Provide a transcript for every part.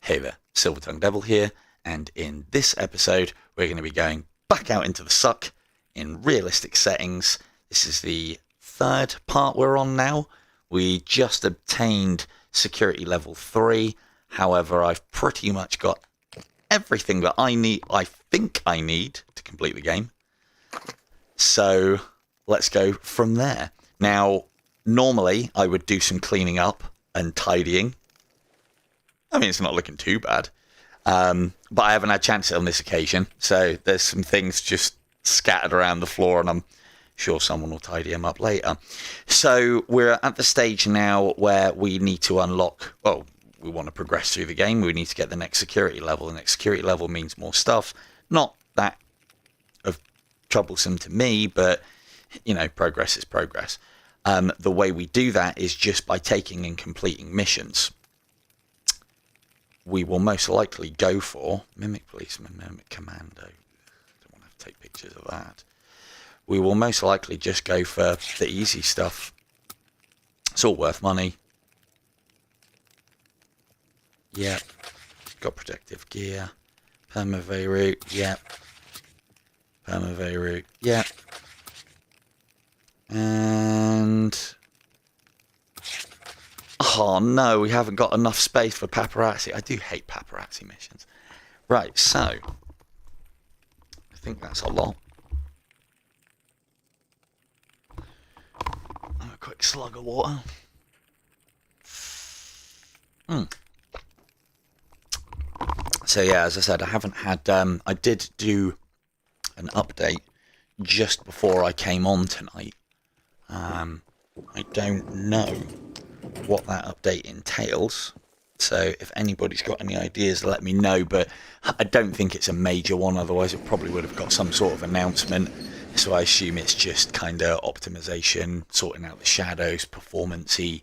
Hey there, Silver-Tongued Devil here, and in this episode we're going to be going back out into the suck in realistic settings. This is the third part we're on now. We just obtained security level 3, however I've pretty much got everything that I think I need to complete the game. So let's go from there. Now, normally I would do some cleaning up and tidying. I mean, it's not looking too bad. But I haven't had a chance on this occasion. So there's some things just scattered around the floor, and I'm sure someone will tidy them up later. So we're at the stage now where we need to unlock, well, we want to progress through the game. We need to get the next security level. The next security level means more stuff. Not that of troublesome to me, but, you know, progress is progress. The way we do that is just by taking and completing missions. We will most likely go for Mimic Policeman, Mimic Commando. Don't want to have to take pictures of that. We will most likely just go for the easy stuff. It's all worth money. Yep. Got protective gear. Permavay route. Yep. Permavay route. Yep. And... oh no, we haven't got enough space for paparazzi. I do hate paparazzi missions. Right, so I think that's a lot. Have a quick slug of water. So yeah, as I said, I haven't had. I did do an update just before I came on tonight. I don't know what that update entails, so if anybody's got any ideas, let me know, but I don't think it's a major one, otherwise it probably would have got some sort of announcement. So I assume it's just kind of optimization, sorting out the shadows, performance-y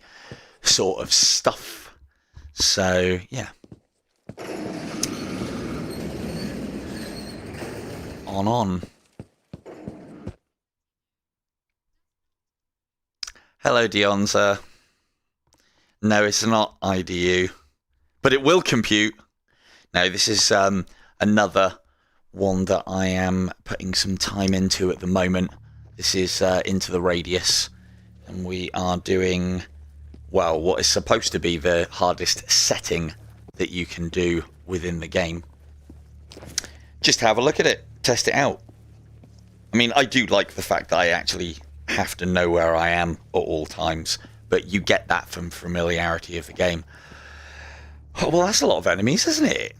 sort of stuff. So yeah, on. Hello, Dionza. No, it's not IDU, but it will compute. No, this is another one that I am putting some time into at the moment. This is Into the Radius, and we are doing, well, what is supposed to be the hardest setting that you can do within the game. Just have a look at it, test it out. I mean, I do like the fact that I actually have to know where I am at all times, but you get that from familiarity of the game. Oh, well, that's a lot of enemies, isn't it?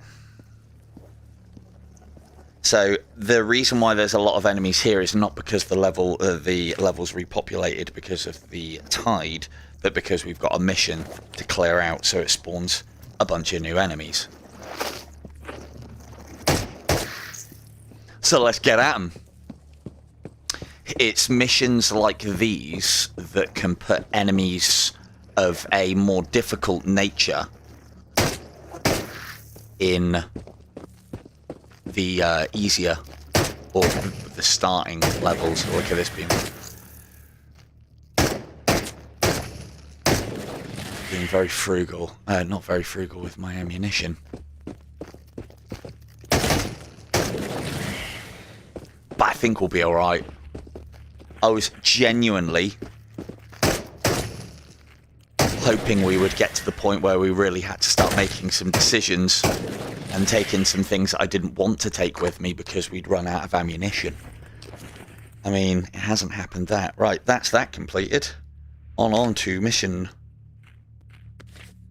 So the reason why there's a lot of enemies here is not because the level's repopulated because of the tide, but because we've got a mission to clear out, so it spawns a bunch of new enemies. So let's get at them. It's missions like these that can put enemies of a more difficult nature in the easier or the starting levels. Look at this being very frugal. Not very frugal with my ammunition. But I think we'll be alright. I was genuinely hoping we would get to the point where we really had to start making some decisions and taking some things that I didn't want to take with me because we'd run out of ammunition. I mean, it hasn't happened that. Right, that's that completed. On to mission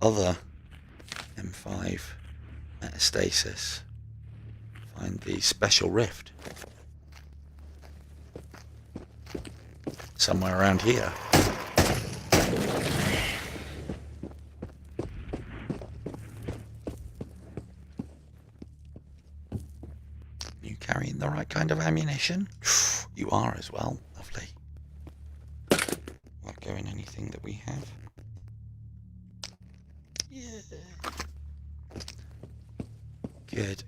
other M5 metastasis. Find the special rift. Somewhere around here. You carrying the right kind of ammunition? You are as well. Lovely. Not going anything that we have. Yeah. Good.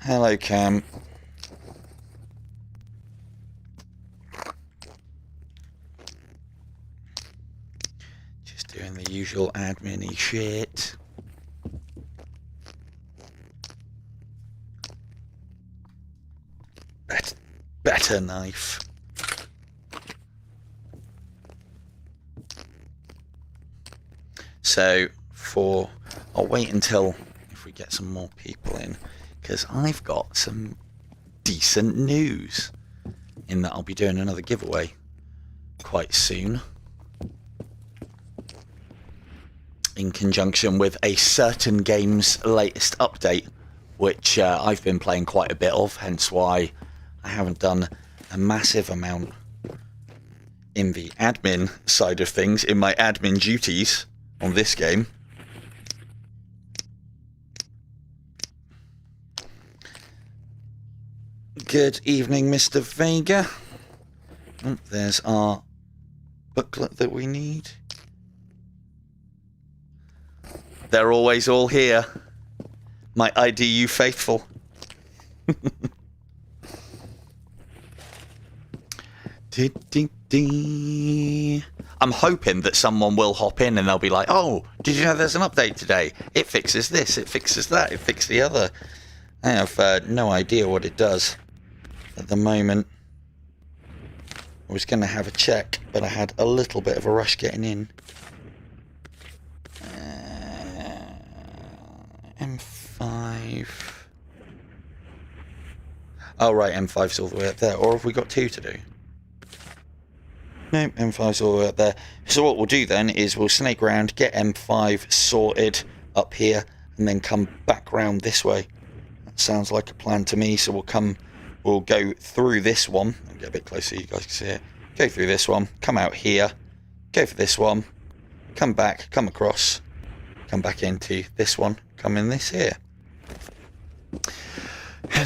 Hello, Cam. usual admin-y shit. Better knife. So I'll wait until if we get some more people in, because I've got some decent news in that I'll be doing another giveaway quite soon in conjunction with a certain game's latest update, which I've been playing quite a bit of, hence why I haven't done a massive amount in the admin side of things, in my admin duties on this game. Good evening, Mr. Vega. Oh, there's our booklet that we need. They're always all here. My IDU faithful. I'm hoping that someone will hop in and they'll be like, oh, did you know there's an update today? It fixes this, it fixes that, it fixes the other. I have no idea what it does at the moment. I was going to have a check, but I had a little bit of a rush getting in. M5. Oh, right, M5's all the way up there. Or have we got 2 to do? No, M5's all the way up there. So what we'll do then is we'll snake round, get M5 sorted up here, and then come back round this way. That sounds like a plan to me. So we'll go through this one. I'll get a bit closer so you guys can see it. Go through this one, come out here, go for this one, come back, come across, come back into this one, come in this here.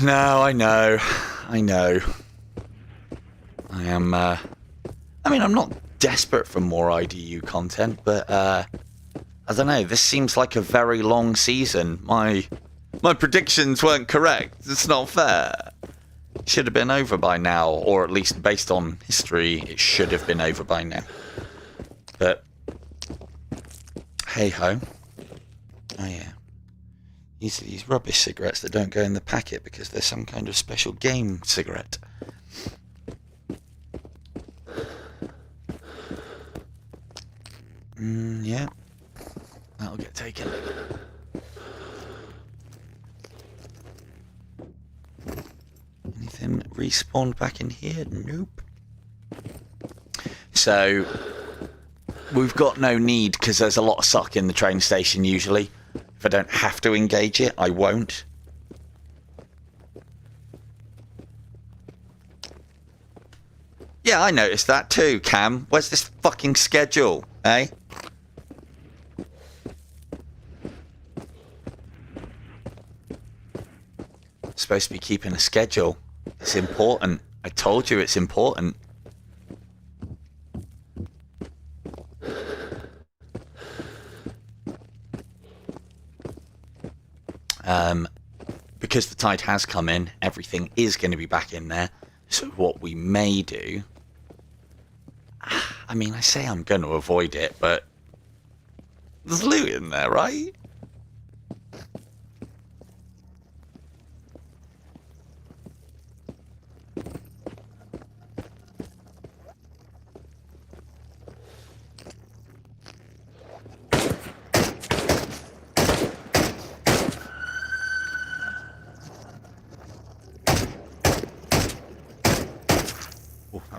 No, I know. I am, I mean, I'm not desperate for more IDU content, but, I don't know, this seems like a very long season. My predictions weren't correct. It's not fair. It should have been over by now, or at least based on history, it should have been over by now. But, hey-ho. Oh, yeah. These are these rubbish cigarettes that don't go in the packet because they're some kind of special game cigarette. Yeah. That'll get taken. Anything respawned back in here? Nope. So, we've got no need because there's a lot of suck in the train station usually. If I don't have to engage it, I won't. Yeah, I noticed that too, Cam. Where's this fucking schedule, eh? Supposed to be keeping a schedule. It's important. I told you it's important. Because the tide has come in, everything is going to be back in there. So what we may do... I mean, I say I'm going to avoid it, but... there's loot in there, right?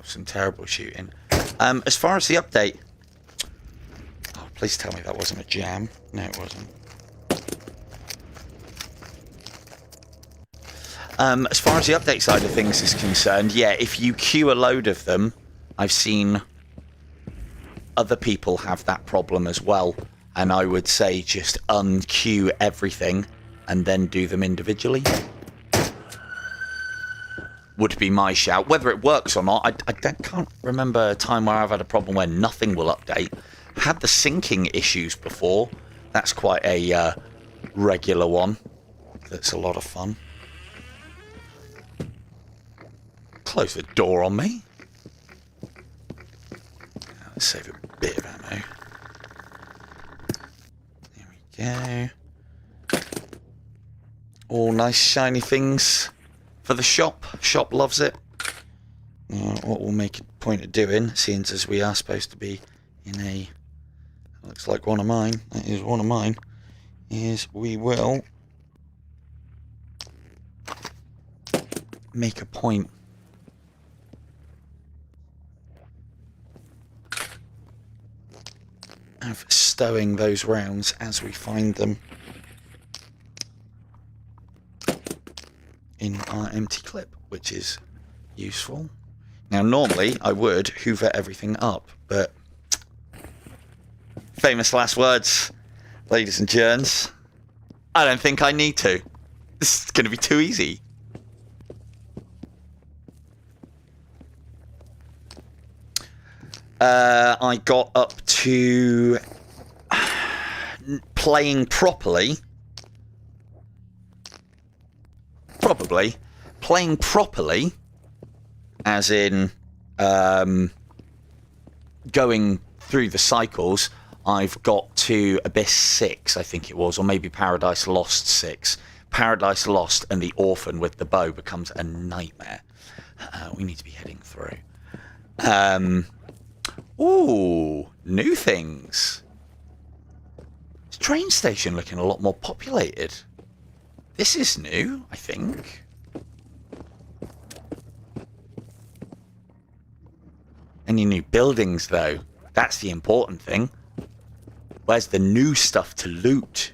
Some terrible shooting. As far as the update... oh, please tell me that wasn't a jam. No, it wasn't. As far as the update side of things is concerned, yeah, if you queue a load of them, I've seen other people have that problem as well. And I would say just unqueue everything and then do them individually. Would be my shout. Whether it works or not, I can't remember a time where I've had a problem where nothing will update. I've had the syncing issues before. That's quite a regular one. That's a lot of fun. Close the door on me. Let's save a bit of ammo. go. All nice shiny things for the shop. Shop loves it. What we'll make a point of doing, seeing as we are supposed to be in a... looks like one of mine. That is one of mine. Is we will make a point of stowing those rounds as we find them in our empty clip, which is useful. Now, normally I would hoover everything up, but famous last words, ladies and germs, I don't think I need to. This is going to be too easy. I got up to playing properly. Probably. Playing properly, as in going through the cycles, I've got to Abyss 6, I think it was, or maybe Paradise Lost 6. Paradise Lost and the Orphan with the bow becomes a nightmare. We need to be heading through. Ooh, new things. This train station looking a lot more populated. This is new, I think. Any new buildings, though? That's the important thing. Where's the new stuff to loot?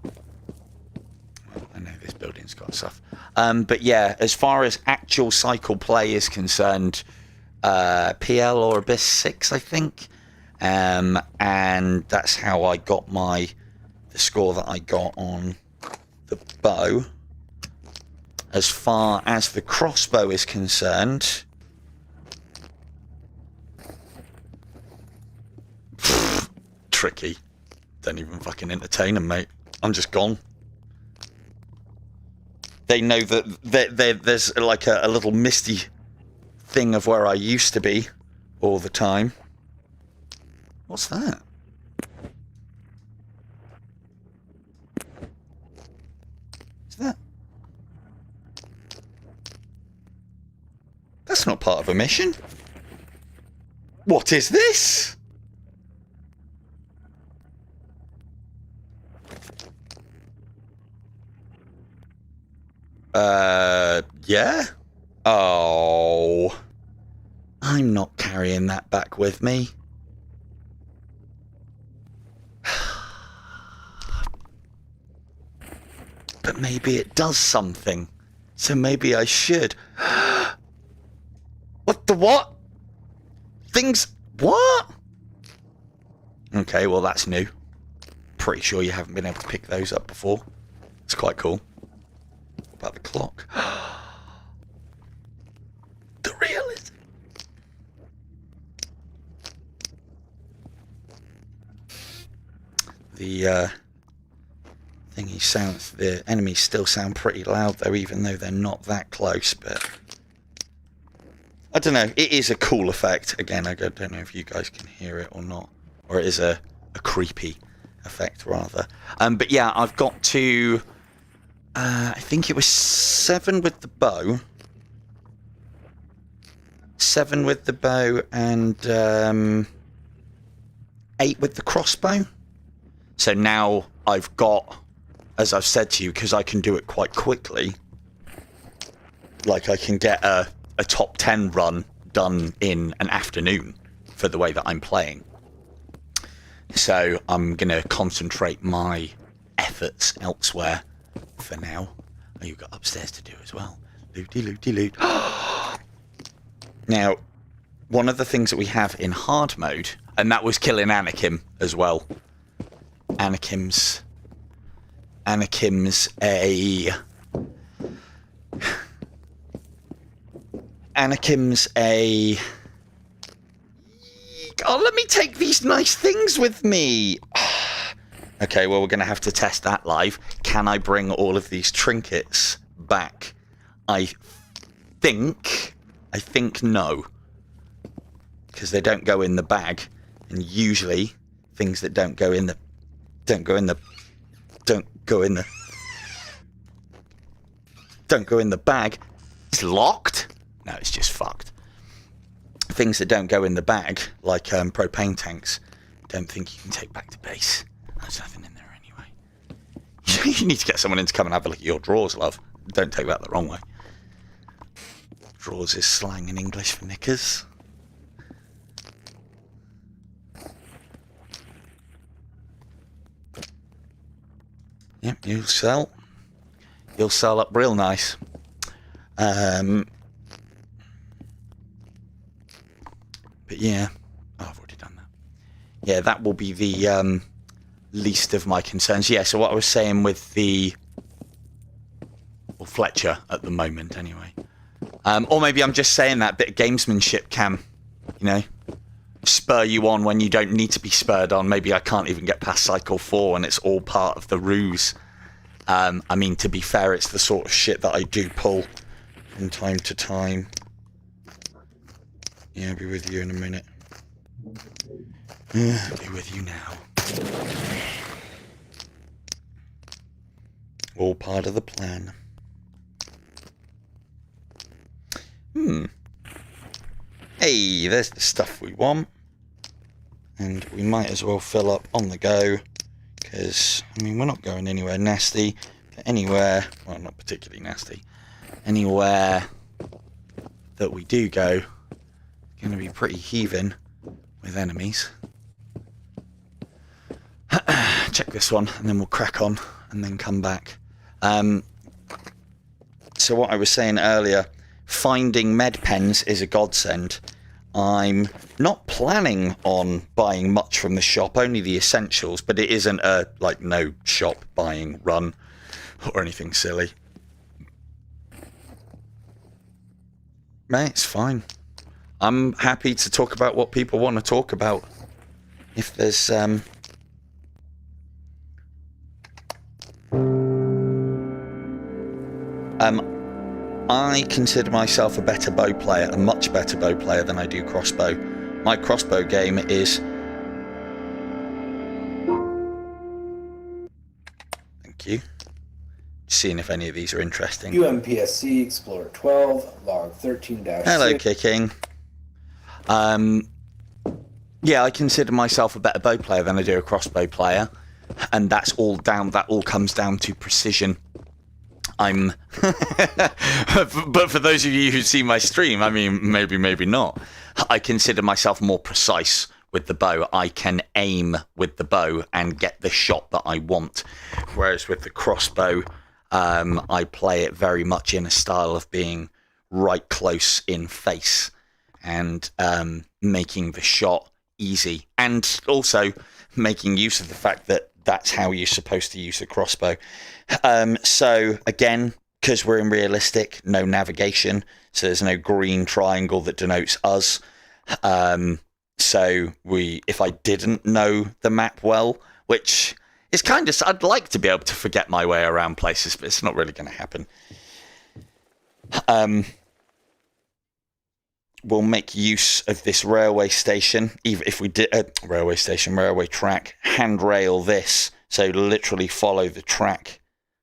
Well, I know this building's got stuff. But yeah, as far as actual cycle play is concerned, PL or Abyss 6, I think. And that's how I got the score that I got on the bow. As far as the crossbow is concerned, tricky. Don't even fucking entertain them, mate. I'm just gone. They know that there's like a little misty thing of where I used to be all the time. What's that? Is that? That's not part of a mission. What is this? Yeah? Oh. I'm not carrying that back with me. But maybe it does something. So maybe I should. What the what? Things... What? Okay, well that's new. Pretty sure you haven't been able to pick those up before. It's quite cool. What about the clock? The realism. The thingy sounds, the enemies still sound pretty loud though, even though they're not that close, but I don't know, it is a cool effect. Again, I don't know if you guys can hear it or not, or it is a creepy effect rather. But yeah, I've got to I think it was 7 with the bow. 7 with the bow and 8 with the crossbow. So now I've got, as I've said to you, because I can do it quite quickly, like I can get a top 10 run done in an afternoon for the way that I'm playing. So I'm going to concentrate my efforts elsewhere for now. Oh, you've got upstairs to do as well. Looty, looty, loot. Now, one of the things that we have in hard mode, and that was killing Anakim as well. Anakim's a... Oh, let me take these nice things with me. Okay, well, we're going to have to test that live. Can I bring all of these trinkets back? I think no. Because they don't go in the bag. And usually, things that don't go in the Don't go in the... Don't go in the... Don't go in the bag. It's locked? No, it's just fucked. Things that don't go in the bag, like propane tanks, don't think you can take back to base. There's nothing in there anyway. You need to get someone in to come and have a look at your drawers, love. Don't take that the wrong way. Drawers is slang in English for knickers. Yep, you'll sell. You'll sell up real nice. But yeah, oh, I've already done that. Yeah, that will be the least of my concerns. Yeah, so what I was saying with the... Well, Fletcher at the moment, anyway. Or maybe I'm just saying that bit of gamesmanship, Cam. You know? Spur you on when you don't need to be spurred on. Maybe I can't even get past cycle 4 and it's all part of the ruse. I mean, to be fair, it's the sort of shit that I do pull from time to time. Yeah, I'll be with you in a minute. I'll be with you now. All part of the plan. Hey, there's the stuff we want. And we might as well fill up on the go. Because, I mean, we're not going anywhere nasty. But anywhere, well, not particularly nasty. Anywhere that we do go, going to be pretty heaving with enemies. Check this one, and then we'll crack on, and then come back. So what I was saying earlier, finding med pens is a godsend. I'm not planning on buying much from the shop, only the essentials, but it isn't a, like, no shop buying run or anything silly. Mate, it's fine. I'm happy to talk about what people want to talk about. If there's, I consider myself a better bow player, a much better bow player than I do crossbow. My crossbow game is... Thank you. Seeing if any of these are interesting. UMPSC Explorer 12, log 13-6. Hello, Kicking. Yeah, I consider myself a better bow player than I do a crossbow player. And that's all down, that all comes down to precision. I'm... But for those of you who see my stream, I mean, maybe not. I consider myself more precise with the bow. I can aim with the bow and get the shot that I want. Whereas with the crossbow, I play it very much in a style of being right close in face and making the shot easy. And also making use of the fact that that's how you're supposed to use the crossbow. So again, because we're in realistic, no navigation, so there's no green triangle that denotes us. So if I didn't know the map well, which is kind of, I'd like to be able to forget my way around places, but it's not really going to happen. We'll make use of this railway station, even if we did railway track, handrail this, so literally follow the track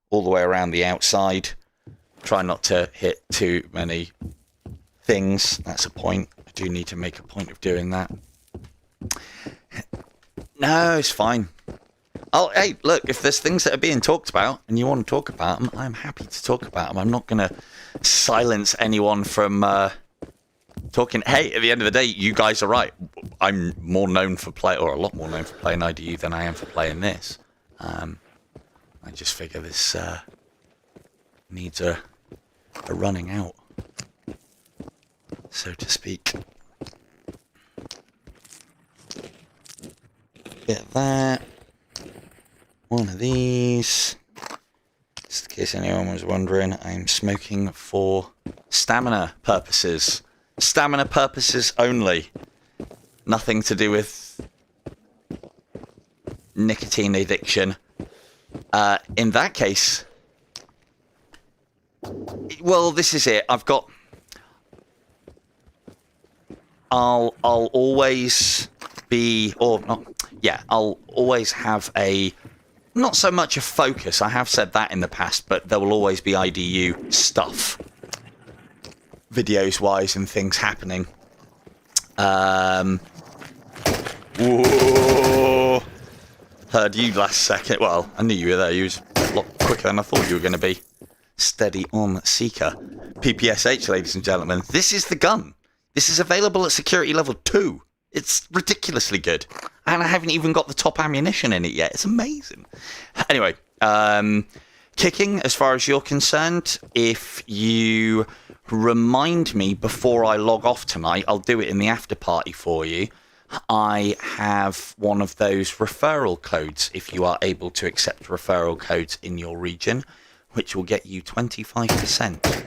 all the way around the outside. Try not to hit too many things. That's a point. I do need to make a point of doing that. No, it's fine. Oh, hey, look, if there's things that are being talked about and you want to talk about them, I'm happy to talk about them. I'm not going to silence anyone from talking. Hey, at the end of the day, you guys are right. I'm more known for a lot more known for playing IDU than I am for playing this. I just figure this needs a running out, so to speak. Get that. One of these. Just in case anyone was wondering, I'm smoking for stamina purposes. Stamina purposes only. Nothing to do with nicotine addiction. In that case, well, this is it. I'll always be, or not, yeah, I'll always have a not so much a focus. I have said that in the past, but there will always be IDU stuff, videos-wise, and things happening. Whoa. Heard you last second. Well, I knew you were there. You was a lot quicker than I thought you were going to be. Steady on seeker. PPSH, ladies and gentlemen. This is the gun. This is available at security level 2. It's ridiculously good. And I haven't even got the top ammunition in it yet. It's amazing. Anyway, kicking, as far as you're concerned, if you remind me before I log off tonight, I'll do it in the after party for you. I have one of those referral codes, if you are able to accept referral codes in your region, which will get you 25%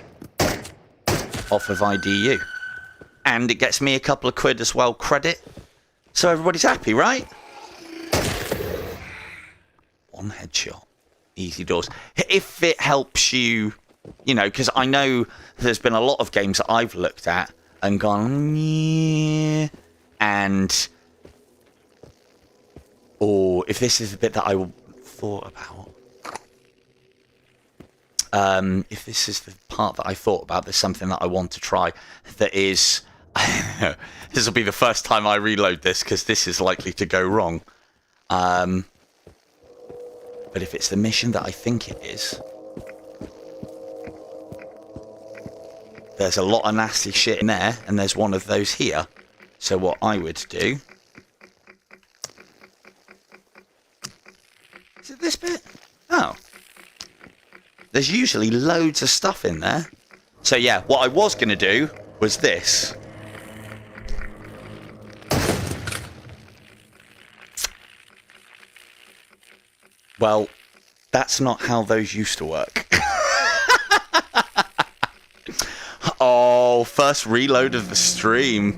off of IDU. And it gets me a couple of quid as well, credit. So everybody's happy, right? One headshot. Easy doors. If it helps you, you know, because I know there's been a lot of games that I've looked at and gone, yeah, and, or if this is the bit that I thought about, if this is the part that I thought about, there's something that I want to try that is, this will be the first time I reload this because this is likely to go wrong. But if it's the mission that I think it is, there's a lot of nasty shit in there, and there's one of those here. So what I would do... Is it this bit? Oh. There's usually loads of stuff in there. So yeah, what I was going to do was this. Well, that's not how those used to work. Oh, first reload of the stream.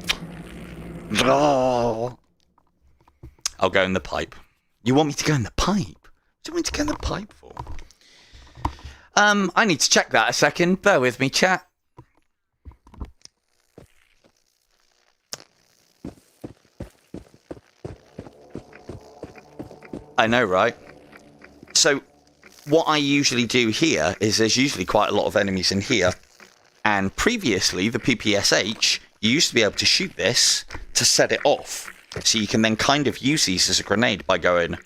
Oh. I'll go in the pipe. You want me to go in the pipe? What do you want me to go in the pipe for? I need to check that a second. Bear with me, chat. I know, right? So, what I usually do here is there's usually quite a lot of enemies in here. And previously, the PPSH, you used to be able to shoot this to set it off. So you can then kind of use these as a grenade by going...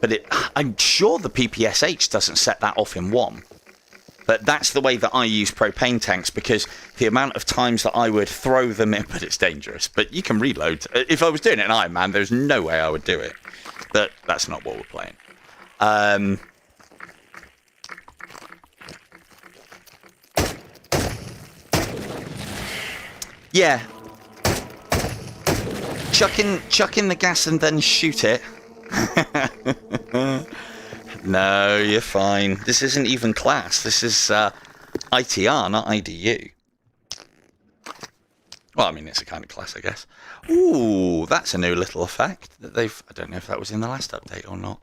But I'm sure the PPSH doesn't set that off in one. But that's the way that I use propane tanks, because the amount of times that I would throw them in, but it's dangerous. But you can reload. If I was doing it in Iron Man, there's no way I would do it. But that's not what we're playing. Yeah. Chuck in the gas and then shoot it. No, you're fine. This isn't even class. This is ITR, not IDU. Well, I mean, it's a kind of class, I guess. Ooh, that's a new little effect that they've... I don't know if that was in the last update or not.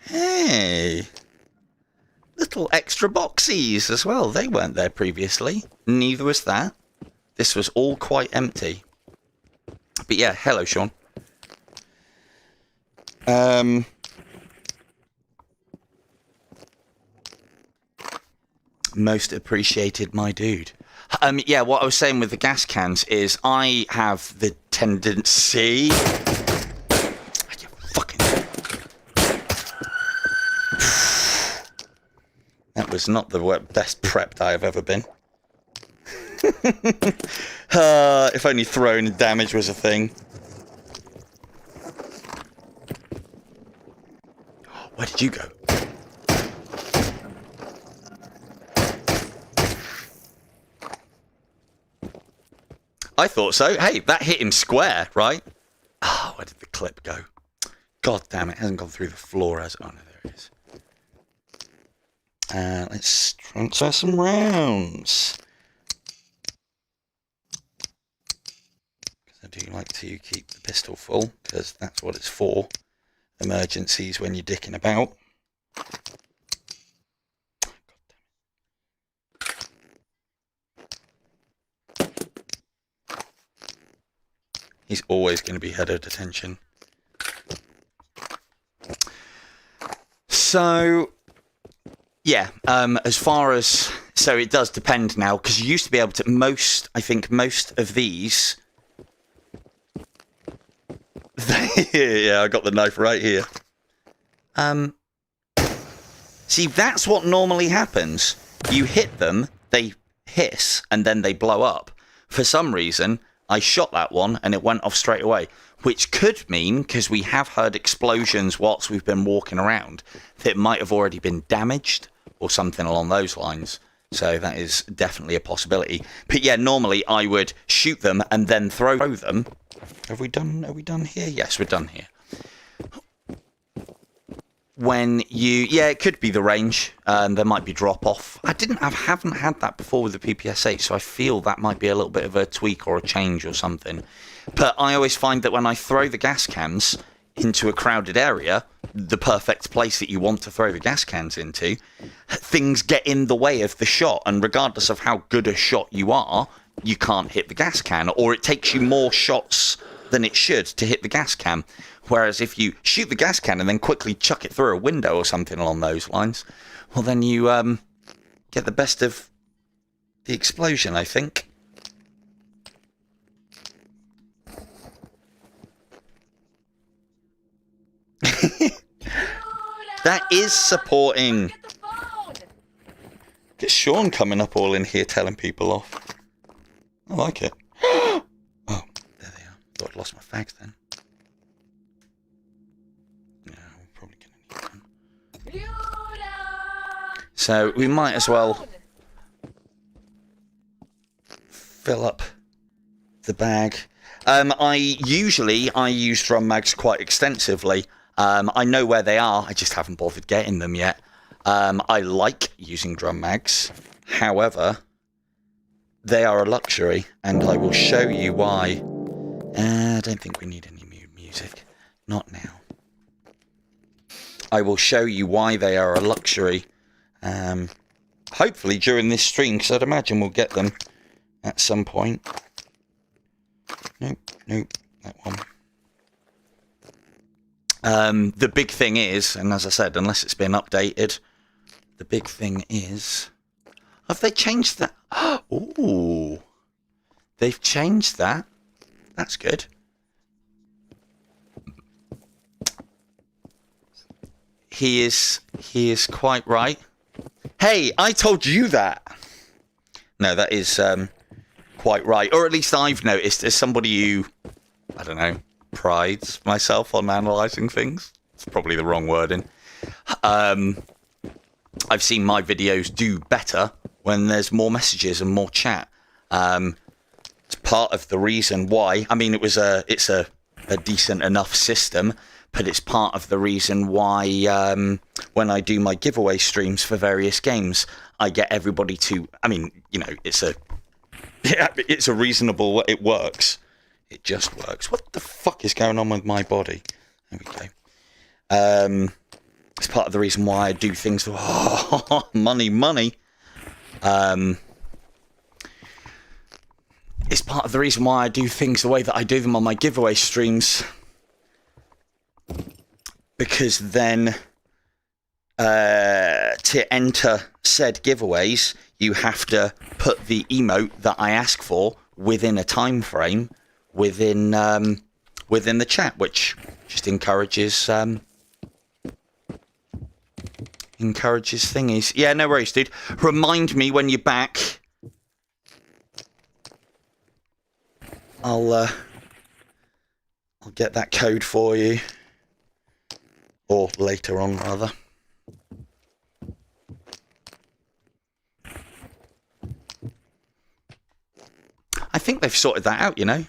Hey. Little extra boxies as well. They weren't there previously. Neither was that. This was all quite empty. But yeah, hello, Sean. Most appreciated, my dude. Yeah, what I was saying with the gas cans is I have the tendency... You fucking... That was not the best prepped I have ever been. If only throwing damage was a thing. Where did you go? I thought so. Hey, that hit him square, right? Oh, where did the clip go? God damn it, hasn't gone through the floor as... Oh, no, there it is. Let's transfer some rounds. I do like to keep the pistol full, because that's what it's for. Emergencies when you're dicking about. He's always going to be head of detention. So, yeah, as far as... So it does depend now, because you used to be able to... I think most of these... Yeah, I got the knife right here. See, that's what normally happens. You hit them, they hiss, and then they blow up. For some reason, I shot that one, and it went off straight away. Which could mean, because we have heard explosions whilst we've been walking around, that it might have already been damaged, or something along those lines. So that is definitely a possibility. But yeah, normally I would shoot them and then throw them. Are we done here? Yes, we're done here. When you... Yeah, it could be the range. There might be drop-off. I haven't had that before with the PPS-8, so I feel that might be a little bit of a tweak or a change or something. But I always find that when I throw the gas cans into a crowded area, the perfect place that you want to throw the gas cans into, things get in the way of the shot. And regardless of how good a shot you are, you can't hit the gas can. Or it takes you more shots than it should to hit the gas can. Whereas if you shoot the gas can and then quickly chuck it through a window or something along those lines, well, then you get the best of the explosion, I think. That is supporting. Get Sean coming up all in here telling people off. I like it. Oh, there they are. Thought I'd lost my fags then. Yeah, we're probably going to need them. So we might as well fill up the bag. I use drum mags quite extensively. I know where they are, I just haven't bothered getting them yet. I like using drum mags, however, they are a luxury, and I will show you why. I don't think we need any music, not now. I will show you why they are a luxury, hopefully during this stream, because I'd imagine we'll get them at some point. Nope, that one. The big thing is, and as I said, unless it's been updated, the big thing is... Have they changed that? Ooh. They've changed that. That's good. He is quite right. Hey, I told you that! No, that is quite right. Or at least I've noticed, as somebody who, I don't know, prides myself on analysing things. It's probably the wrong wording. I've seen my videos do better when there's more messages and more chat. It's part of the reason why. I mean, it's a decent enough system, but it's part of the reason why when I do my giveaway streams for various games, I get everybody to... I mean, you know, it's a reasonable... It works. It just works. What the fuck is going on with my body? There we go. It's part of the reason why I do things... Oh, money. It's part of the reason why I do things the way that I do them on my giveaway streams. Because then, to enter said giveaways, you have to put the emote that I ask for within a time frame within the chat, which just encourages thingies. Yeah, no worries, dude. Remind me when you're back. I'll get that code for you. Or later on, rather. I think they've sorted that out, you know.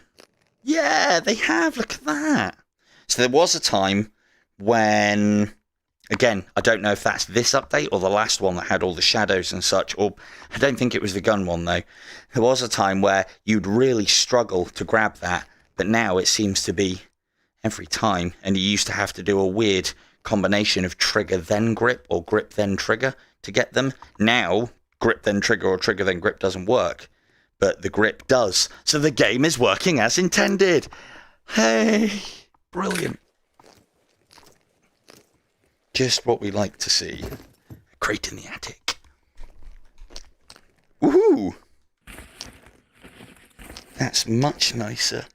Yeah, they have. Look at that. So there was a time when... Again, I don't know if that's this update or the last one that had all the shadows and such, or I don't think it was the gun one, though. There was a time where you'd really struggle to grab that, but now it seems to be every time, and you used to have to do a weird combination of trigger then grip or grip then trigger to get them. Now, grip then trigger or trigger then grip doesn't work, but the grip does. So the game is working as intended. Hey, brilliant. Just what we like to see. A crate in the attic. Woohoo! That's much nicer.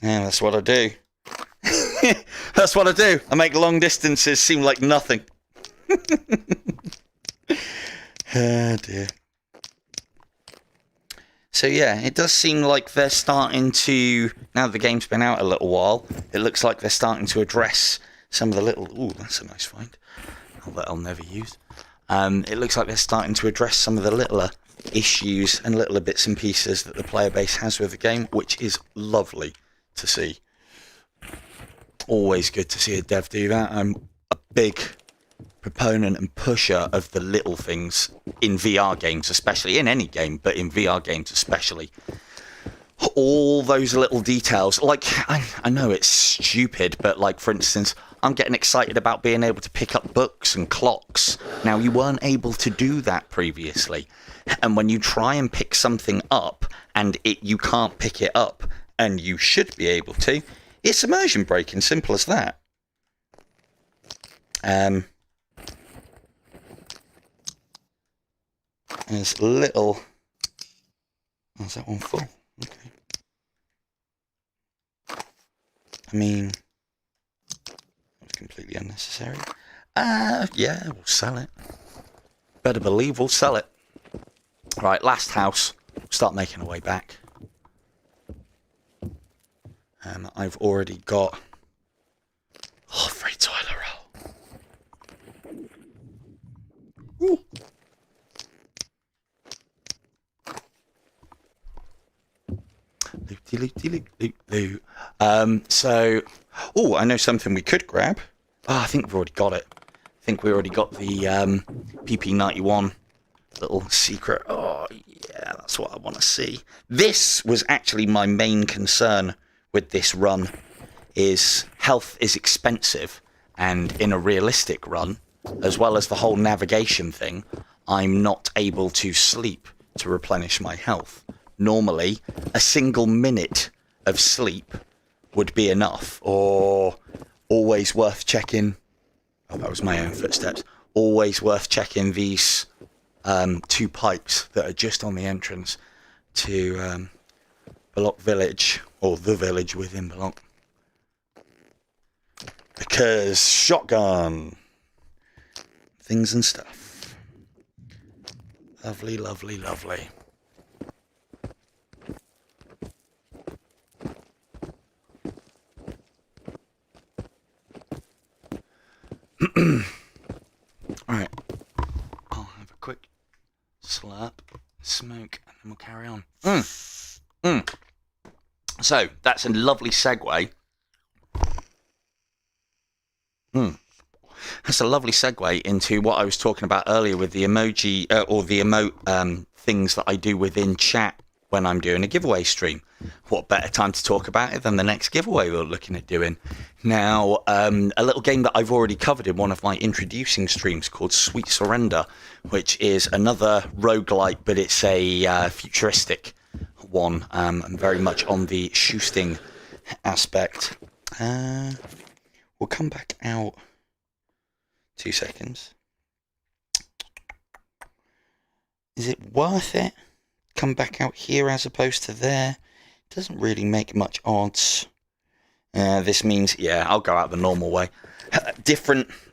Yeah, that's what I do. That's what I do. I make long distances seem like nothing. Oh dear. So yeah, it does seem like they're starting to, now that the game's been out a little while, it looks like they're starting to address some of the little, ooh, that's a nice find. That I'll never use. It looks like they're starting to address some of the littler issues and littler bits and pieces that the player base has with the game, which is lovely to see. Always good to see a dev do that. I'm a big proponent and pusher of the little things in VR games, especially in any game, but in VR games especially. All those little details, like, I know it's stupid, but like, for instance, I'm getting excited about being able to pick up books and clocks. Now, you weren't able to do that previously. And when you try and pick something up and you can't pick it up, and you should be able to, it's immersion breaking, simple as that. There's little... Oh, is that one full? Okay. I mean... That's completely unnecessary. Yeah, we'll sell it. Better believe we'll sell it. Right, last house. Start making our way back. I've already got... Oh, free toilet roll. Ooh. So, oh, I know something we could grab. Oh, I think we've already got it. I think we already got the PP91 little secret. Oh, yeah, that's what I want to see. This was actually my main concern with this run, is health is expensive, and in a realistic run, as well as the whole navigation thing, I'm not able to sleep to replenish my health. Normally, a single minute of sleep would be enough, or always worth checking. Oh, that was my own footsteps. Always worth checking these two pipes that are just on the entrance to Belloc Village, or the village within Belloc. Because shotgun things and stuff. Lovely, lovely, lovely. Alright, I'll have a quick slurp, smoke, and then we'll carry on. So, that's a lovely segue. That's a lovely segue into what I was talking about earlier with the emoji, or the emote things that I do within chat when I'm doing a giveaway stream. What better time to talk about it than the next giveaway we're looking at doing? Now, a little game that I've already covered in one of my introducing streams called Sweet Surrender, which is another roguelike, but it's a futuristic one, and very much on the shooting aspect. We'll come back out 2 seconds. Is it worth it? Come back out here as opposed to there? Doesn't really make much odds. This means, yeah, I'll go out the normal way.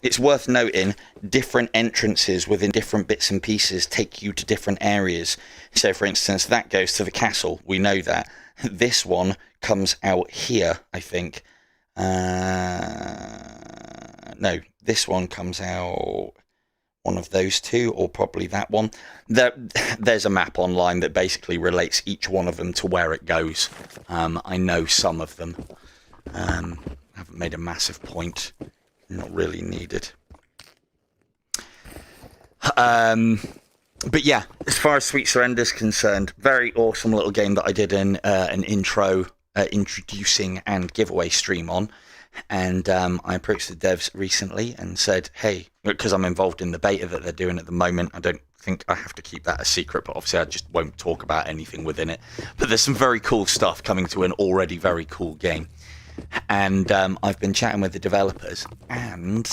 It's worth noting, different entrances within different bits and pieces take you to different areas. So, for instance, that goes to the castle. We know that. This one comes out here, I think. No, this one comes out one of those two, or probably that one. There's a map online that basically relates each one of them to where it goes. I know some of them. Haven't made a massive point. Not really needed. But yeah, as far as Sweet Surrender is concerned, very awesome little game that I did in an intro introducing and giveaway stream on. And I approached the devs recently and said, hey, because I'm involved in the beta that they're doing at the moment, I don't think I have to keep that a secret, but obviously I just won't talk about anything within it. But there's some very cool stuff coming to an already very cool game. And I've been chatting with the developers, and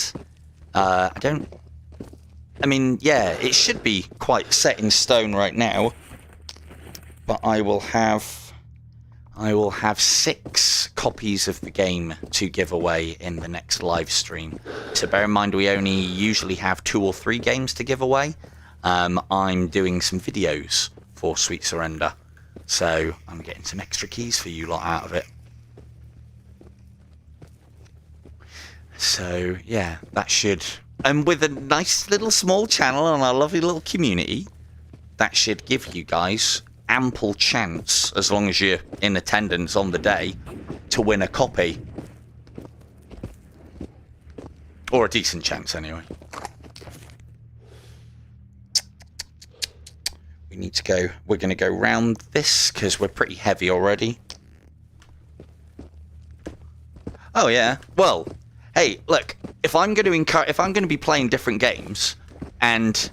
it should be quite set in stone right now, but I will have 6 copies of the game to give away in the next live stream. So bear in mind, we only usually have 2 or 3 games to give away. I'm doing some videos for Sweet Surrender, so I'm getting some extra keys for you lot out of it. So yeah, that should, and with a nice little small channel and our lovely little community, that should give you guys ample chance, as long as you're in attendance on the day, to win a copy. Or a decent chance, anyway. We need to go, we're going to go round this, because we're pretty heavy already. Oh, yeah. Well, hey, look, if I'm going to be playing different games, and,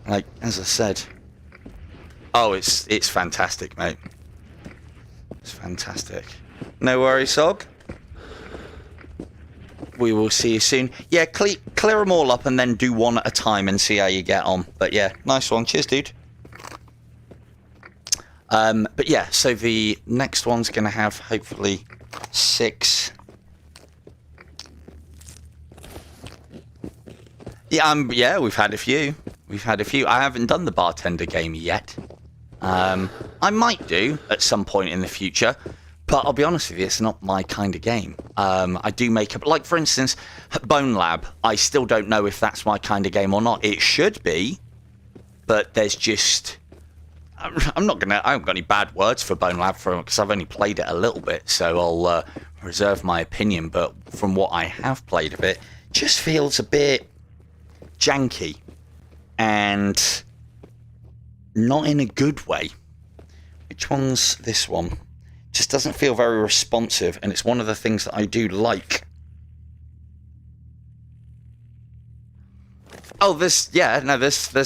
like, as I said... Oh, it's fantastic, mate. It's fantastic. No worries, Sog. We will see you soon. Yeah, clear them all up and then do one at a time and see how you get on. But yeah, nice one. Cheers, dude. But yeah, so the next one's going to have hopefully 6. Yeah, we've had a few. I haven't done the bartender game yet. I might do at some point in the future, but I'll be honest with you, it's not my kind of game. I do make up, like for instance, Bone Lab. I still don't know if that's my kind of game or not. It should be, but there's just, I haven't got any bad words for Bone Lab because I've only played it a little bit, so I'll reserve my opinion. But from what I have played of it, just feels a bit janky and not in a good way. Which one's this one? Just doesn't feel very responsive, and it's one of the things that I do like. Oh, there's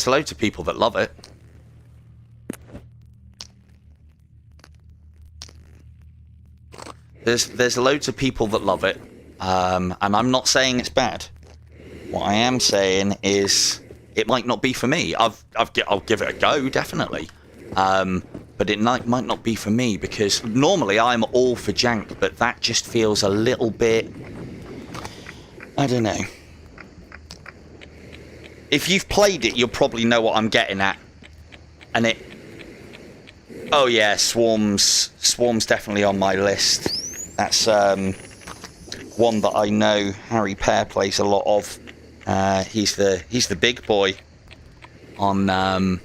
loads of people that love it. There's loads of people that love it, and I'm not saying it's bad. What I am saying is it might not be for me. I'll give it a go, definitely. But it might not be for me, because normally I'm all for jank, but that just feels a little bit... I don't know. If you've played it, you'll probably know what I'm getting at. And it... Oh yeah, Swarm's definitely on my list. That's one that I know Harry Pear plays a lot of. He's the big boy on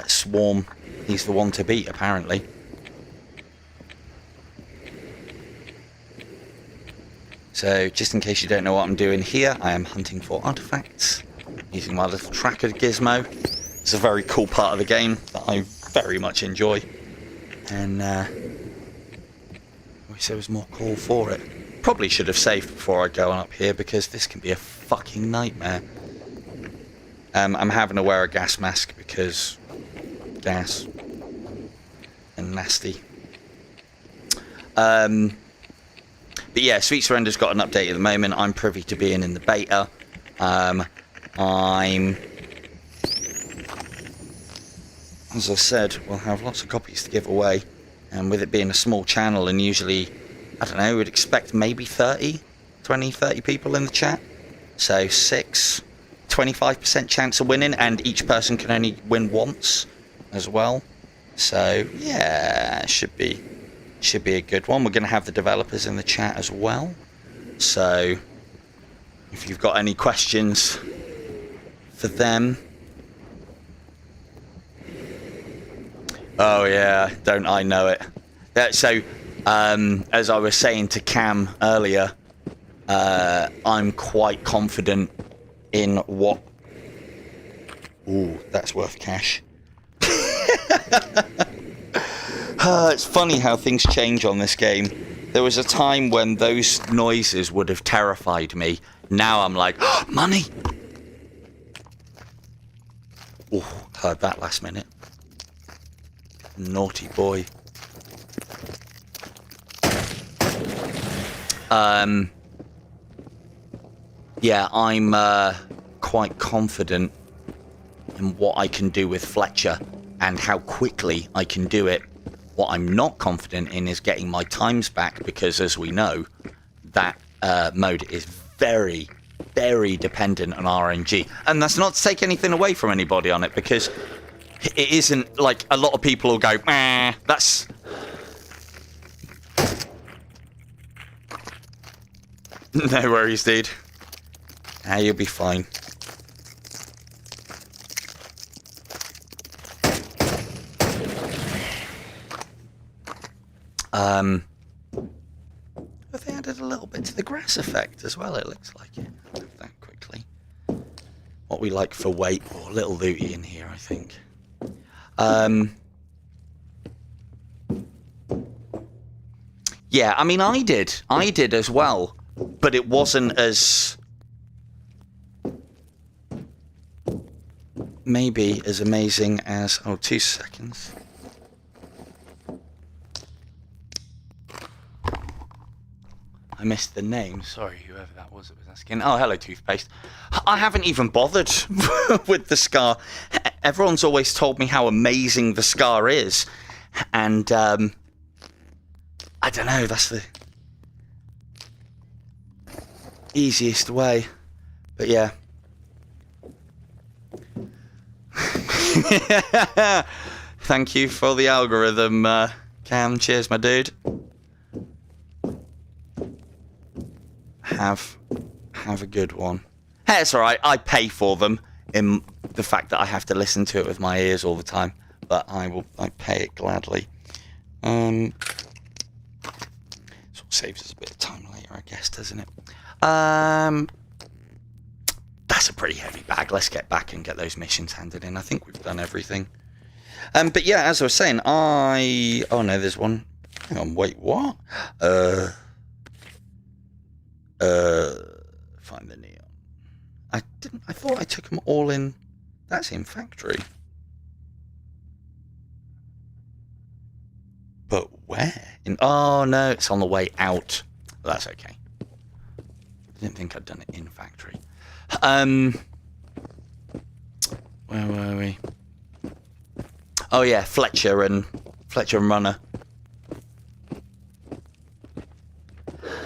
Swarm. He's the one to beat, apparently. So, just in case you don't know what I'm doing here, I am hunting for artifacts using my little tracker gizmo. It's a very cool part of the game that I very much enjoy, and I wish there was more call for it. Probably should have saved before I go on up here, because this can be a fucking nightmare. I'm having to wear a gas mask because gas and nasty. But yeah, Sweet Surrender's got an update at the moment. I'm privy to being in the beta. As I said, we'll have lots of copies to give away, and with it being a small channel, and usually, I don't know, we'd expect maybe 30 people in the chat. So 25% chance of winning, and each person can only win once as well. So yeah, it should be a good one. We're going to have the developers in the chat as well. So if you've got any questions for them. Oh yeah, don't I know it. So as I was saying to Cam earlier, I'm quite confident in what... Ooh, that's worth cash. It's funny how things change on this game. There was a time when those noises would have terrified me. Now I'm like, oh, money! Oh, heard that last minute. Naughty boy. Yeah, I'm quite confident in what I can do with Fletcher and how quickly I can do it. What I'm not confident in is getting my times back, because as we know, that mode is very, very dependent on RNG. And that's not to take anything away from anybody on it, because it isn't like a lot of people will go, that's... No worries, dude. You'll be fine. But they added a little bit to the grass effect as well, it looks like it. I'll do that quickly. What we like for weight, or a little looty in here, I think. Yeah, I mean, I did as well, but it wasn't as... maybe as amazing as... Oh, 2 seconds. I missed the name. Sorry, whoever that was asking. Oh, hello, Toothpaste. I haven't even bothered with the s.t.a.l.k.e.r. Everyone's always told me how amazing the s.t.a.l.k.e.r. is. And, I don't know, that's the easiest way. But yeah. Thank you for the algorithm, Cam. Cheers, my dude. Have a good one. Hey, it's alright. I pay for them in the fact that I have to listen to it with my ears all the time. But I pay it gladly. Sort of saves us a bit of time later, I guess, doesn't it? That's a pretty heavy bag. Let's get back and get those missions handed in. I think we've done everything. But yeah, as I was saying, oh no, there's one. Hang on, wait, what? Find the neon. I thought I took them all in. That's in factory. But where? Oh no, it's on the way out. Well, that's okay. I didn't think I'd done it in factory. Where were we? Oh yeah, Fletcher and Runner.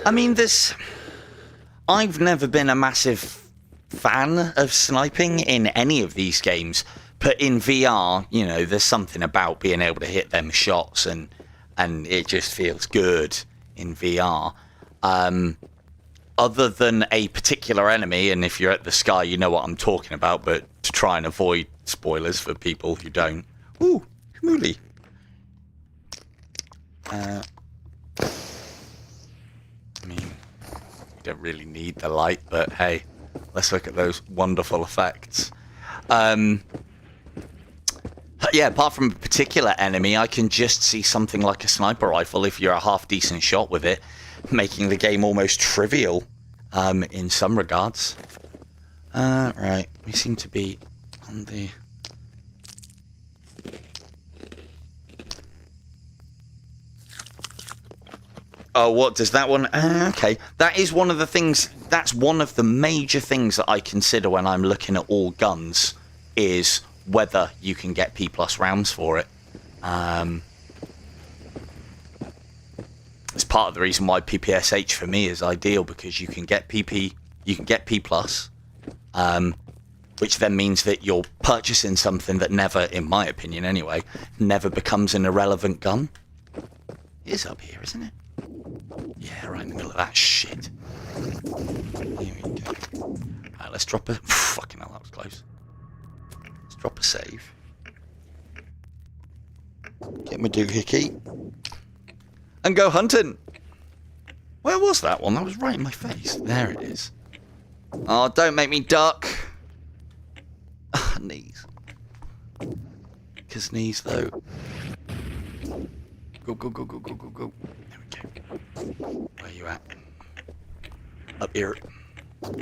I mean, I've never been a massive fan of sniping in any of these games, but in VR, you know, there's something about being able to hit them shots, and it just feels good in VR. Other than a particular enemy, and if you're at the Sky, you know what I'm talking about, but to try and avoid spoilers for people who don't. Ooh, Mooly. I mean, we don't really need the light, but hey, let's look at those wonderful effects. Yeah, apart from a particular enemy, I can just see something like a sniper rifle, if you're a half-decent shot with it, making the game almost trivial, in some regards. Right, we seem to be on the... Oh, what does that one... okay, that is one of the things... That's one of the major things that I consider when I'm looking at all guns, is whether you can get P+ rounds for it. It's part of the reason why PPSH for me is ideal, because you can get P+, which then means that you're purchasing something that never, in my opinion anyway, never becomes an irrelevant gun. It is up here, isn't it? Yeah, right in the middle of that shit. Here we go. Right, let's drop a... Fucking hell, that was close. Let's drop a save. Get my doohickey. And go hunting. Where was that one? That was right in my face. There it is. Oh, don't make me duck. Knees. Because knees, though. go, go, go, go, go, go, go. There we go. Where you at? Up here. Fuck.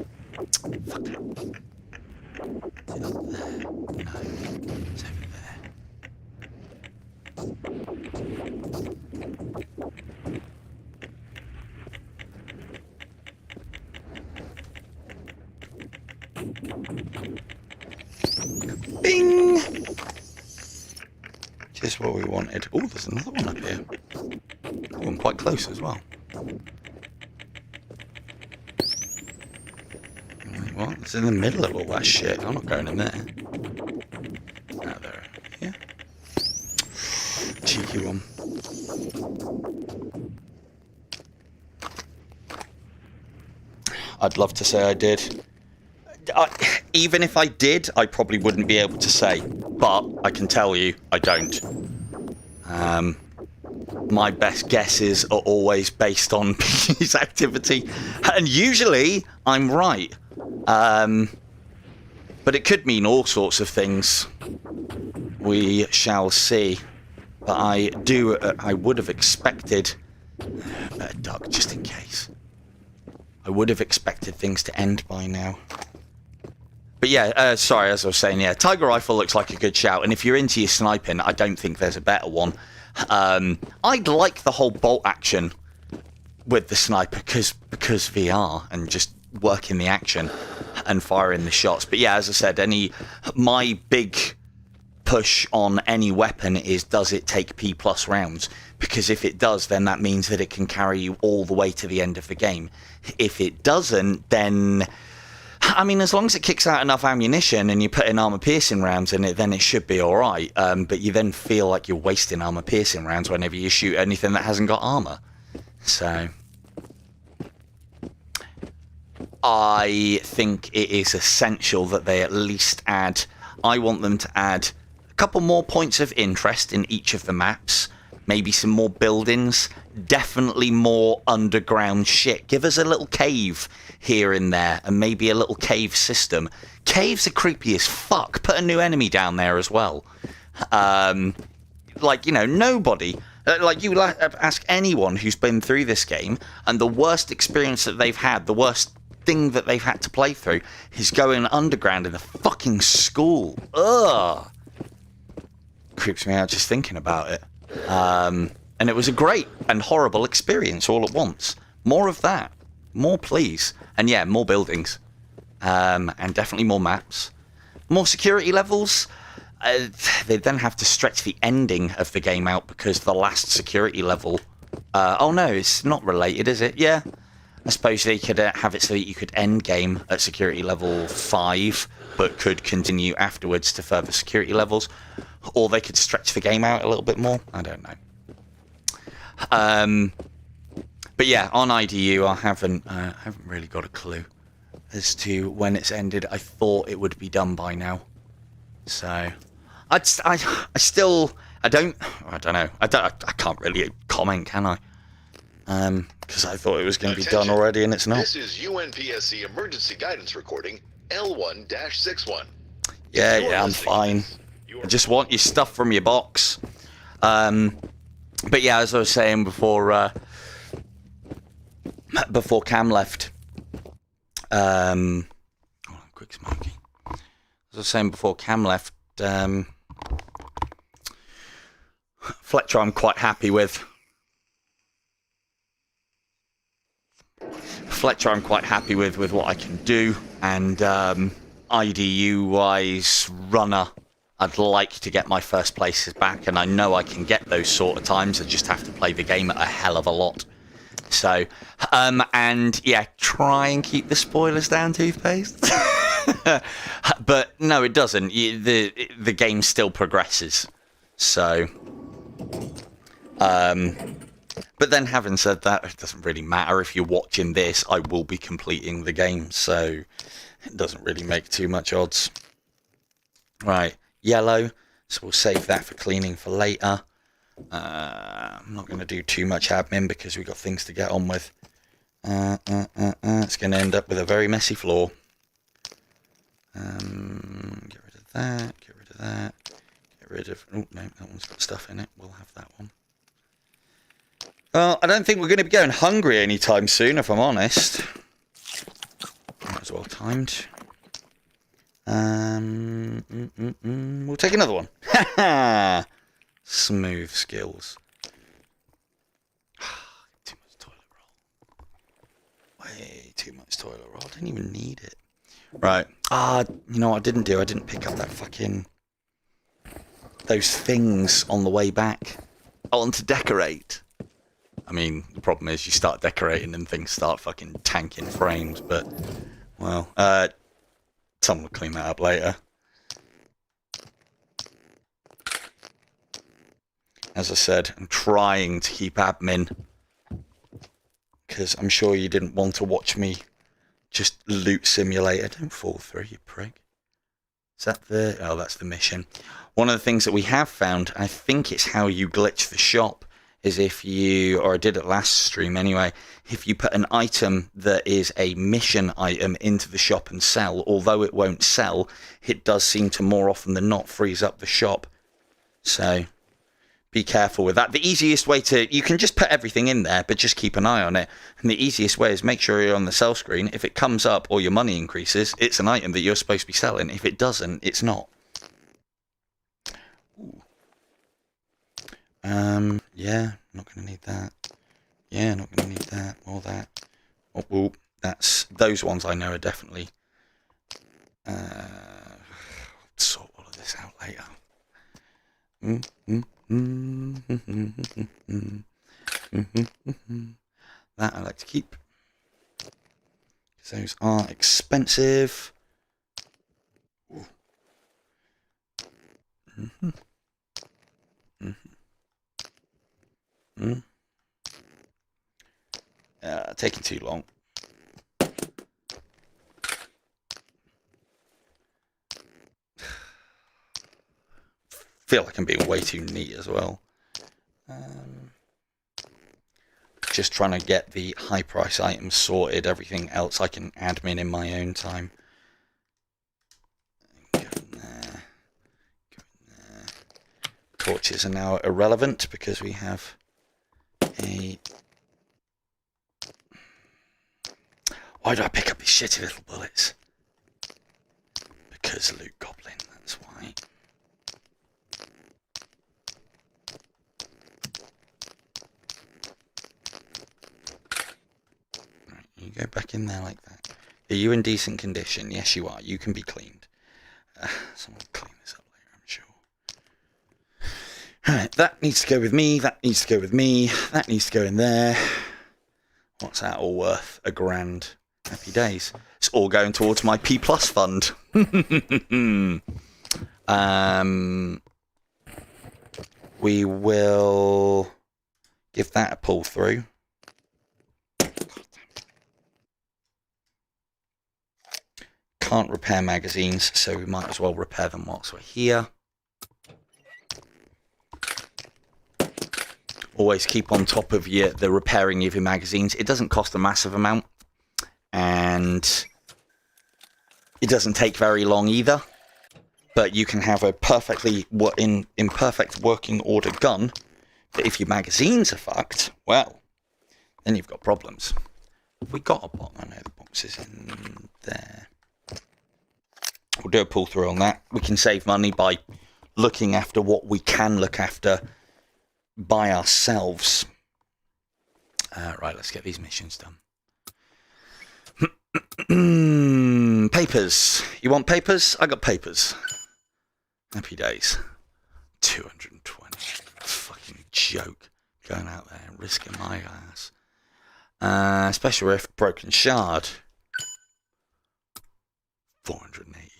Is it up there? No. It's over there. Bing! Just what we wanted. Oh, there's another one up here. Oh, I'm quite close as well. Wait, what? It's in the middle of all that shit. I'm not going in there. Out there. Yeah. Cheeky one. I'd love to say I did. Even if I did, I probably wouldn't be able to say. But I can tell you, I don't. My best guesses are always based on Piggy's activity. And usually, I'm right. But it could mean all sorts of things. We shall see. But I would have expected... better duck, just in case. I would have expected things to end by now. But yeah, sorry, as I was saying, yeah, Tiger Rifle looks like a good shout. And if you're into your sniping, I don't think there's a better one. I'd like the whole bolt action with the sniper because VR and just working the action and firing the shots. But yeah, as I said, my big push on any weapon is, does it take P+ rounds? Because if it does, then that means that it can carry you all the way to the end of the game. If it doesn't, then... I mean, as long as it kicks out enough ammunition and you put in armor-piercing rounds in it, then it should be alright. But you then feel like you're wasting armor-piercing rounds whenever you shoot anything that hasn't got armor. So... I think it is essential that they at least add... I want them to add a couple more points of interest in each of the maps. Maybe some more buildings. Definitely more underground shit. Give us a little cave here and there, and maybe a little cave system. Caves are creepy as fuck. Put a new enemy down there as well. Like, you know, nobody... Like, you ask anyone who's been through this game, and the worst experience that they've had, the worst thing that they've had to play through, is going underground in a fucking school. Ugh! Creeps me out just thinking about it. And it was a great and horrible experience all at once. More of that. More, please. And yeah, more buildings. And definitely more maps. More security levels. They then have to stretch the ending of the game out because the last security level... oh no, it's not related, is it? Yeah. I suppose they could have it so that you could end game at security level 5, but could continue afterwards to further security levels. Or they could stretch the game out a little bit more. I don't know. But yeah, on IDU, I haven't really got a clue as to when it's ended. I thought it would be done by now. So, I don't know. I can't really comment, can I? Because I thought it was going to be done already, and it's not. This is UNPSC emergency guidance recording L1-61. Yeah, I'm fine. I just want your stuff from your box. But yeah, as I was saying before Cam left, quick smoky. As I was saying before Cam left, Fletcher I'm quite happy with. Fletcher I'm quite happy with what I can do, and IDU-wise, runner, I'd like to get my first places back, and I know I can get those sort of times. I just have to play the game a hell of a lot. So, and yeah, try and keep the spoilers down, Toothpaste. But no, it doesn't. The game still progresses. So, but then having said that, it doesn't really matter. If you're watching this, I will be completing the game, so it doesn't really make too much odds. Right, yellow, so we'll save that for cleaning for later. I'm not going to do too much admin because we've got things to get on with. It's going to end up with a very messy floor. Get rid of that, get rid of that, get rid of... Oh, no, that one's got stuff in it. We'll have that one. Well, I don't think we're going to be going hungry anytime soon, if I'm honest. Might as well timed. We'll take another one. Ha Smooth skills. Too much toilet roll. Way too much toilet roll. I didn't even need it. Right. You know what I didn't do? I didn't pick up that fucking... those things on the way back. I want to decorate. I mean, the problem is you start decorating and things start fucking tanking frames, but... well, someone will clean that up later. As I said, I'm trying to keep admin, because I'm sure you didn't want to watch me just loot simulator. Don't fall through, you prick. Is that the... oh, that's the mission. One of the things that we have found, I think it's how you glitch the shop, is if you, or I did it last stream anyway, if you put an item that is a mission item into the shop and sell, although it won't sell, it does seem to more often than not freeze up the shop. So... be careful with that. The easiest way to... you can just put everything in there, but just keep an eye on it. And the easiest way is make sure you're on the sell screen. If it comes up or your money increases, it's an item that you're supposed to be selling. If it doesn't, it's not. Ooh. Yeah, not going to need that. Yeah, not going to need that. Or that. Oh, that's... those ones I know are definitely... sort all of this out later. That I like to keep, because those are expensive. Taking too long. Feel like I'm being way too neat as well. Just trying to get the high price items sorted. Everything else I can admin in my own time. Go in there. Go in there. Torches are now irrelevant because we have a... why do I pick up these shitty little bullets? Because Loot Goblin, that's why. You go back in there like that. Are you in decent condition? Yes, you are. You can be cleaned. Someone will clean this up later, I'm sure. Alright, that needs to go with me. That needs to go with me. That needs to go in there. What's that all worth? £1,000. Happy days. It's all going towards my P+ fund. We will give that a pull through. Can't repair magazines, so we might as well repair them whilst we're here. Always keep on top of the repairing of your magazines. It doesn't cost a massive amount, and it doesn't take very long either. But you can have a perfectly in perfect working order gun. But if your magazines are fucked, well, then you've got problems. Have we got a box? I know the box is in there. We'll do a pull through on that. We can save money by looking after what we can look after by ourselves. Right, let's get these missions done. Papers. You want papers? I got papers. Happy days. 220. Fucking joke. Going out there and risking my ass. Special rift, broken shard. 480.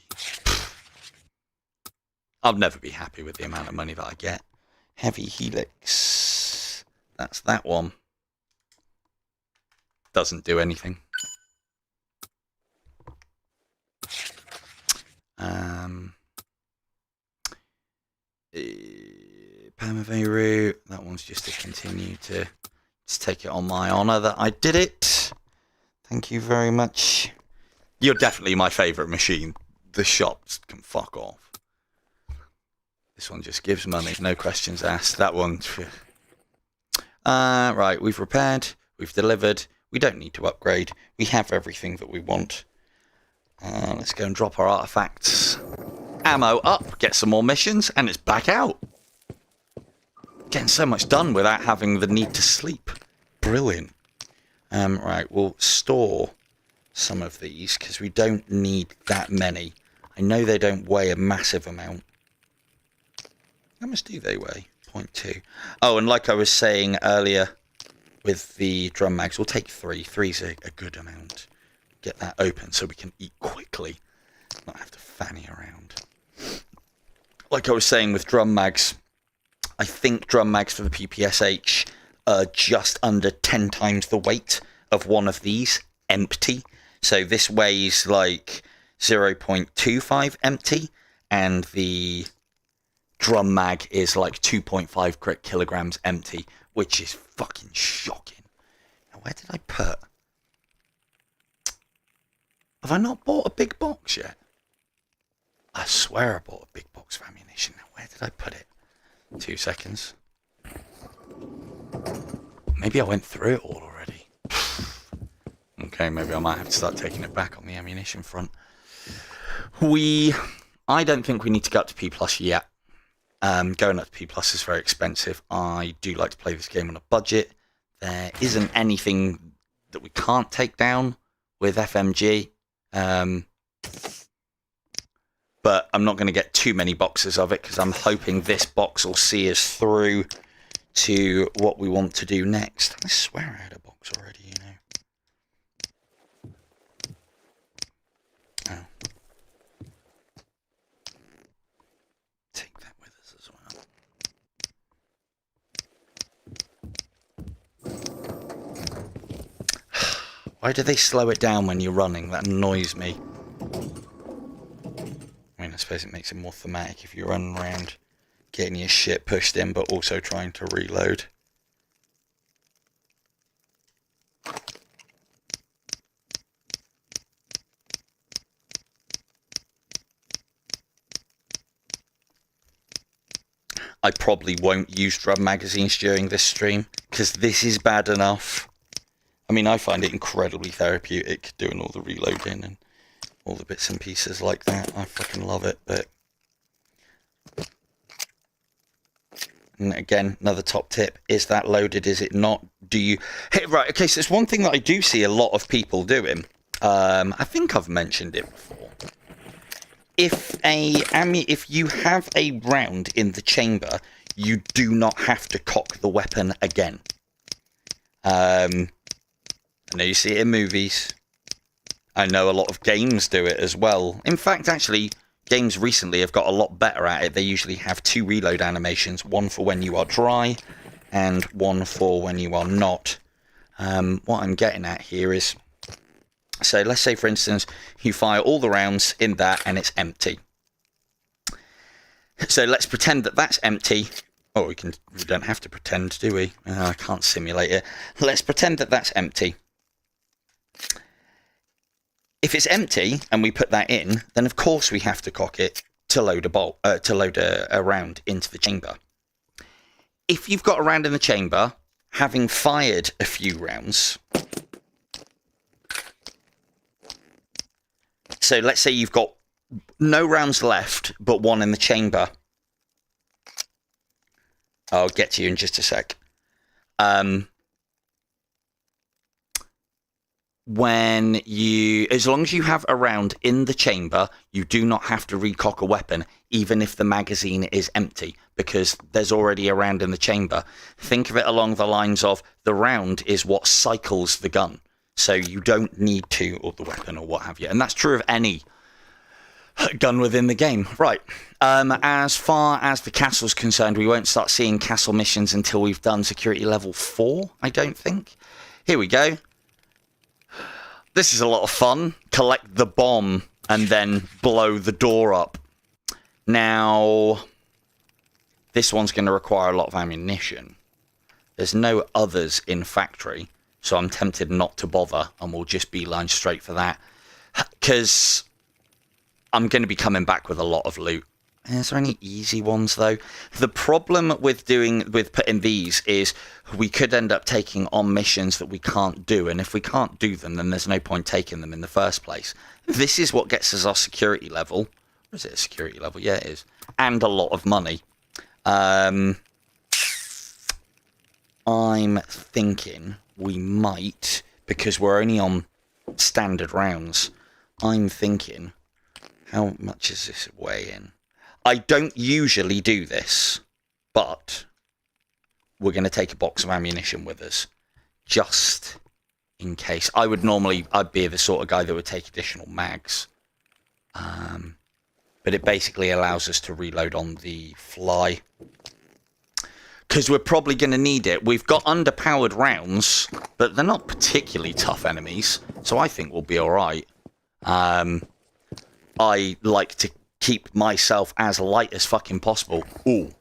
I'll never be happy with the amount of money that I get. Heavy helix. That's that one. Doesn't do anything. Permaveru. That one's just to continue to just take it on my honour that I did it. Thank you very much. You're definitely my favourite machine. The shops can fuck off. This one just gives money, no questions asked. That one... Right, we've repaired, we've delivered. We don't need to upgrade. We have everything that we want. Let's go and drop our artifacts. Ammo up, get some more missions, and it's back out. Getting so much done without having the need to sleep. Brilliant. Right, we'll store some of these because we don't need that many. I know they don't weigh a massive amount. How much do they weigh? 0.2. Oh, and like I was saying earlier with the drum mags, we'll take 3. 3's a good amount. Get that open so we can eat quickly, not have to fanny around. Like I was saying with drum mags, I think drum mags for the PPSH are just under 10 times the weight of one of these empty. So this weighs like 0.25 empty, and the drum mag is like 2.5 kilograms empty, which is fucking shocking. Now, where did I put? Have I not bought a big box yet? I swear I bought a big box of ammunition. Now, where did I put it? 2 seconds. Maybe I went through it all already. Okay, maybe I might have to start taking it back on the ammunition front. I don't think we need to go up to P+ yet. Going up to P+ is very expensive. I do like to play this game on a budget. There isn't anything that we can't take down with FMG. But I'm not going to get too many boxes of it because I'm hoping this box will see us through to what we want to do next. I swear I had a box already, you know. Oh. Take that with us as well. Why do they slow it down when you're running? That annoys me. I mean, I suppose it makes it more thematic if you're running around getting your shit pushed in, but also trying to reload. I probably won't use drum magazines during this stream, because this is bad enough. I mean, I find it incredibly therapeutic doing all the reloading and all the bits and pieces like that. I fucking love it, but... And again, another top tip, is that loaded, is it not? Do you... Hey, right, okay, so it's one thing that I do see a lot of people doing. I think I've mentioned it before. If you have a round in the chamber, you do not have to cock the weapon again. I know you see it in movies. I know a lot of games do it as well. In fact, actually, games recently have got a lot better at it. They usually have 2 reload animations, one for when you are dry and one for when you are not. What I'm getting at here is, so let's say, for instance, you fire all the rounds in that and it's empty. So let's pretend that that's empty. Oh, we don't have to pretend, do we? I can't simulate it. Let's pretend that that's empty. If it's empty and we put that in, then of course we have to cock it to load a round into the chamber. If you've got a round in the chamber, having fired a few rounds, so let's say you've got no rounds left but 1 in the chamber. I'll get to you in just a sec. As long as you have a round in the chamber, you do not have to recock a weapon, even if the magazine is empty, because there's already a round in the chamber. Think of it along the lines of the round is what cycles the gun. So you don't need to, or the weapon, or what have you. And that's true of any gun within the game. Right. As far as the castle's concerned, we won't start seeing castle missions until we've done security level 4, I don't think. Here we go. This is a lot of fun. Collect the bomb and then blow the door up. Now, this one's going to require a lot of ammunition. There's no others in factory, so I'm tempted not to bother, and we'll just beeline straight for that. Because I'm going to be coming back with a lot of loot. Is there any easy ones though? The problem with putting these is we could end up taking on missions that we can't do, and if we can't do them, then there's no point taking them in the first place. This is what gets us our security level. Or is it a security level? Yeah, it is. And a lot of money. I'm thinking we might, because we're only on standard rounds, I'm thinking, how much is this weigh in? I don't usually do this, but we're going to take a box of ammunition with us, just in case. I'd be the sort of guy that would take additional mags. But it basically allows us to reload on the fly. Because we're probably going to need it. We've got underpowered rounds, but they're not particularly tough enemies, so I think we'll be alright. I like to keep myself as light as fucking possible. Ooh.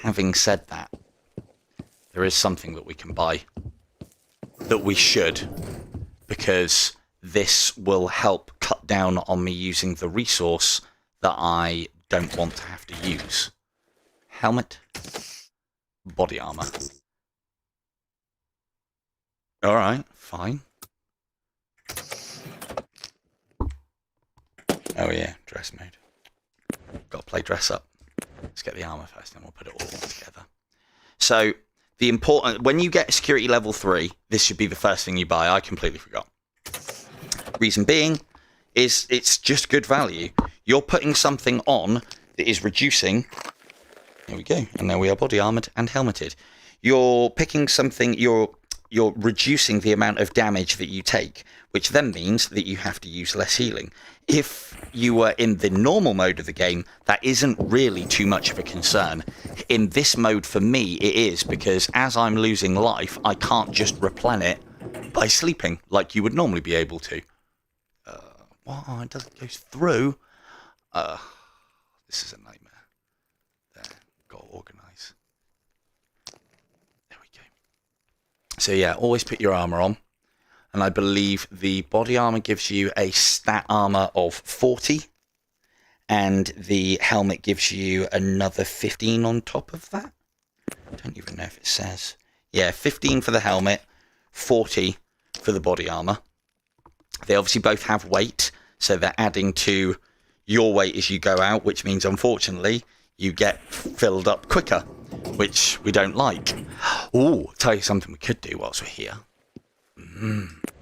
Having said that, there is something that we can buy. That we should. Because this will help cut down on me using the resource that I don't want to have to use. Helmet. Body armor. Alright, fine. Oh yeah, dress mode. Got to play dress up. Let's get the armor first, then we'll put it all together. So, when you get security level 3, this should be the first thing you buy. I completely forgot. Reason being is it's just good value. You're putting something on that is reducing. There we go. And now we are body armored and helmeted. You're picking something, you're reducing the amount of damage that you take, which then means that you have to use less healing. If you were in the normal mode of the game, that isn't really too much of a concern. In this mode, for me, it is, because as I'm losing life, I can't just replenish it by sleeping like you would normally be able to. Well, it doesn't go through. This is a nightmare. There, got to organise. There we go. So yeah, always put your armour on. And I believe the body armour gives you a stat armour of 40. And the helmet gives you another 15 on top of that. I don't even know if it says. Yeah, 15 for the helmet, 40 for the body armour. They obviously both have weight, so they're adding to your weight as you go out, which means, unfortunately, you get filled up quicker, which we don't like. Ooh, I'll tell you something we could do whilst we're here.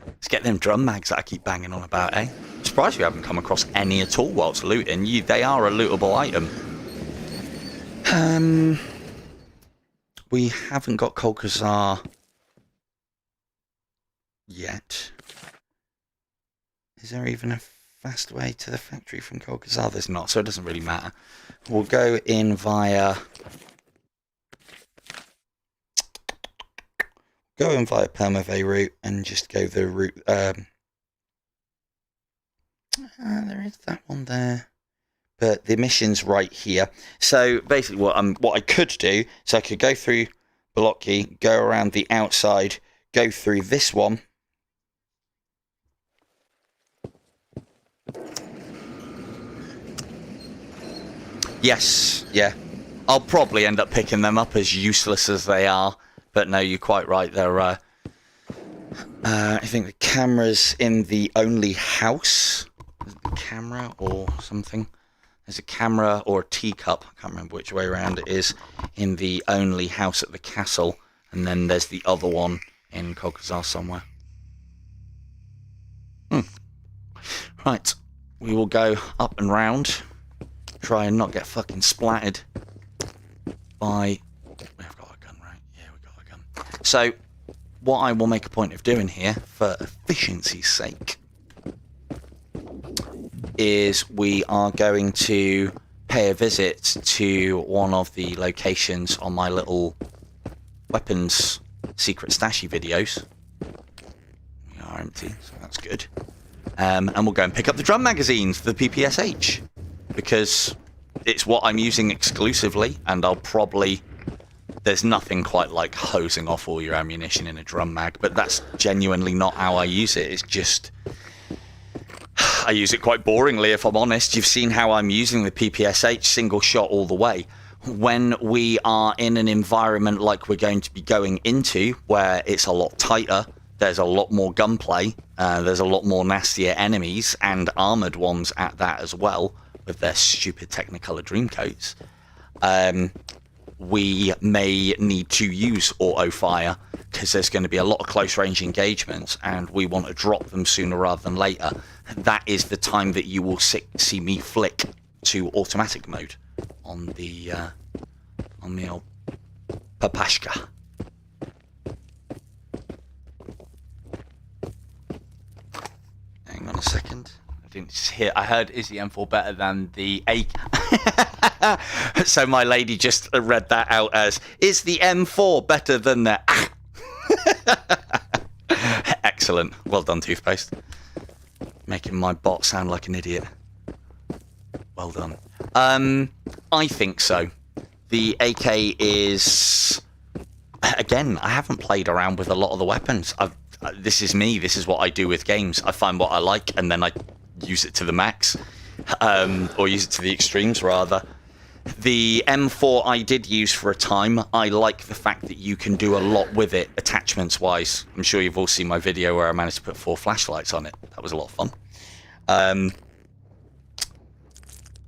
Let's get them drum mags that I keep banging on about, eh? I'm surprised we haven't come across any at all whilst looting. They are a lootable item. We haven't got s.t.a.l.k.e.r yet. Is there even a fast way to the factory from s.t.a.l.k.e.r? There's not, so it doesn't really matter. We'll go in via Permavay route and just go the route. There is that one there, but the mission's right here. So basically, what I could do, so I could go through Blocky, go around the outside, go through this one. Yes, yeah. I'll probably end up picking them up, as useless as they are. But no, you're quite right. They're, I think the camera's in the only house. Camera or something. There's a camera or a teacup. I can't remember which way around it is. In the only house at the castle. And then there's the other one in s.t.a.l.k.e.r somewhere. Right. We will go up and round. Try and not get fucking splattered by... We've got a gun, right? Yeah, we've got a gun. So, what I will make a point of doing here, for efficiency's sake, is we are going to pay a visit to one of the locations on my little weapons secret stashy videos. We are empty, so that's good. And we'll go and pick up the drum magazines for the PPSH. Because it's what I'm using exclusively, and I'll probably... There's nothing quite like hosing off all your ammunition in a drum mag, but that's genuinely not how I use it. It's just... I use it quite boringly, if I'm honest. You've seen how I'm using the PPSH single shot all the way. When we are in an environment like we're going to be going into, where it's a lot tighter, there's a lot more gunplay, there's a lot more nastier enemies, and armoured ones at that as well, with their stupid Technicolor Dreamcoats, we may need to use auto fire, because there's going to be a lot of close range engagements, and we want to drop them sooner rather than later. That is the time that you will see me flick to automatic mode on the old Papashka. Hang on a second. I didn't hear. I heard, is the M4 better than the A? So my lady just read that out as, is the M4 better than the... Excellent. Well done, Toothpaste. Making my bot sound like an idiot. Well done. I think so. The AK is... Again, I haven't played around with a lot of the weapons. This is me. This is what I do with games. I find what I like, and then I use it to the max. Or use it to the extremes, rather. The M4 I did use for a time. I like the fact that you can do a lot with it, attachments-wise. I'm sure you've all seen my video where I managed to put 4 flashlights on it. That was a lot of fun.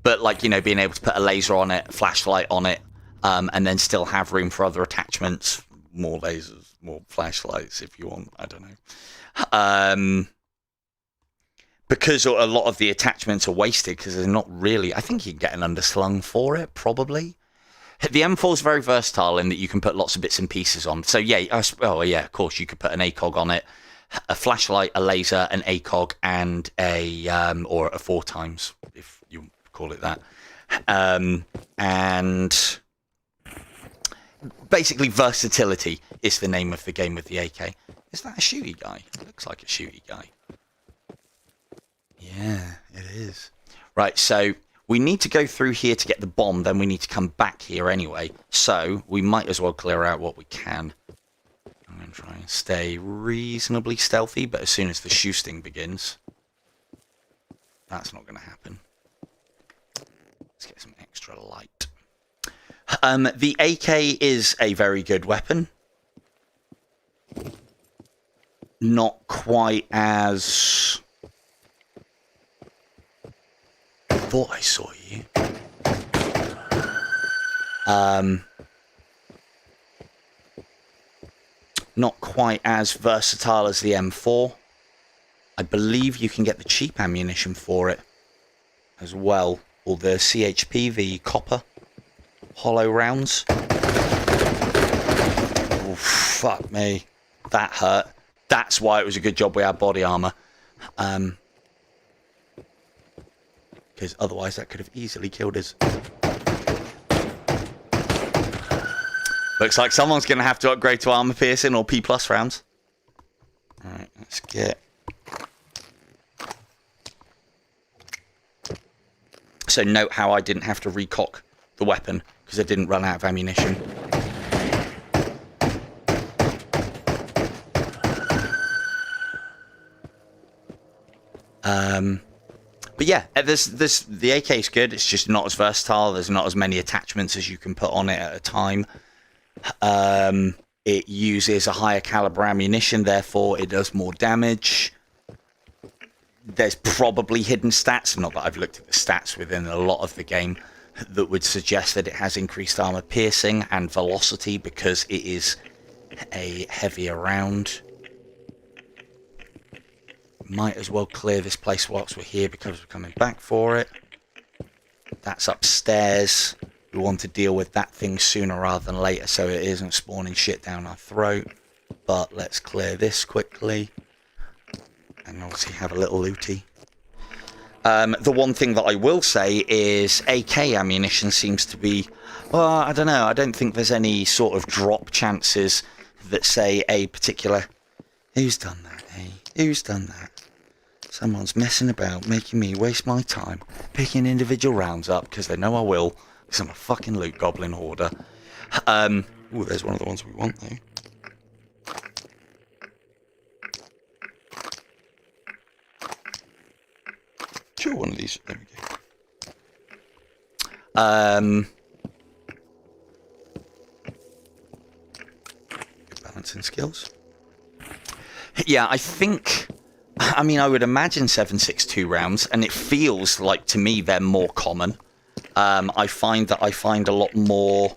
But, like, you know, being able to put a laser on it, a flashlight on it, and then still have room for other attachments. More lasers, more flashlights if you want. I don't know. Because a lot of the attachments are wasted because there's not really... I think you can get an underslung for it, probably. The M4 is very versatile in that you can put lots of bits and pieces on. So, yeah, of course, you could put an ACOG on it, a flashlight, a laser, an ACOG, and or a 4 times, if you call it that. And basically, versatility is the name of the game with the AK. Is that a shooty guy? It looks like a shooty guy. Yeah, it is. Right, so we need to go through here to get the bomb, then we need to come back here anyway. So we might as well clear out what we can. I'm going to try and stay reasonably stealthy, but as soon as the shooting begins, that's not going to happen. Let's get some extra light. The AK is a very good weapon. Not quite as... thought I saw you. Not quite as versatile as the M4. I believe you can get the cheap ammunition for it as well, or the CHP, the copper hollow rounds. Oh, fuck me. That hurt. That's why it was a good job we had body armor. Because otherwise that could have easily killed us. Looks like someone's going to have to upgrade to armor piercing or P+ rounds. Alright, let's get... So note how I didn't have to recock the weapon because I didn't run out of ammunition. But yeah, the AK is good. It's just not as versatile. There's not as many attachments as you can put on it at a time. It uses a higher caliber ammunition, therefore it does more damage. There's probably hidden stats, not that I've looked at the stats within a lot of the game, that would suggest that it has increased armor piercing and velocity because it is a heavier round. Might as well clear this place whilst we're here because we're coming back for it. That's upstairs. We want to deal with that thing sooner rather than later so it isn't spawning shit down our throat. But let's clear this quickly. And obviously have a little looty. The one thing that I will say is AK ammunition seems to be... Well, I don't know. I don't think there's any sort of drop chances that say a particular... Who's done that, eh? Who's done that? Someone's messing about, making me waste my time, picking individual rounds up, because they know I will, because I'm a fucking loot goblin hoarder. Ooh, there's one of the ones we want, though. Sure, one of these. There we go. Good balancing skills. Yeah, I mean, I would imagine 7.62 rounds, and it feels like to me they're more common. I find a lot more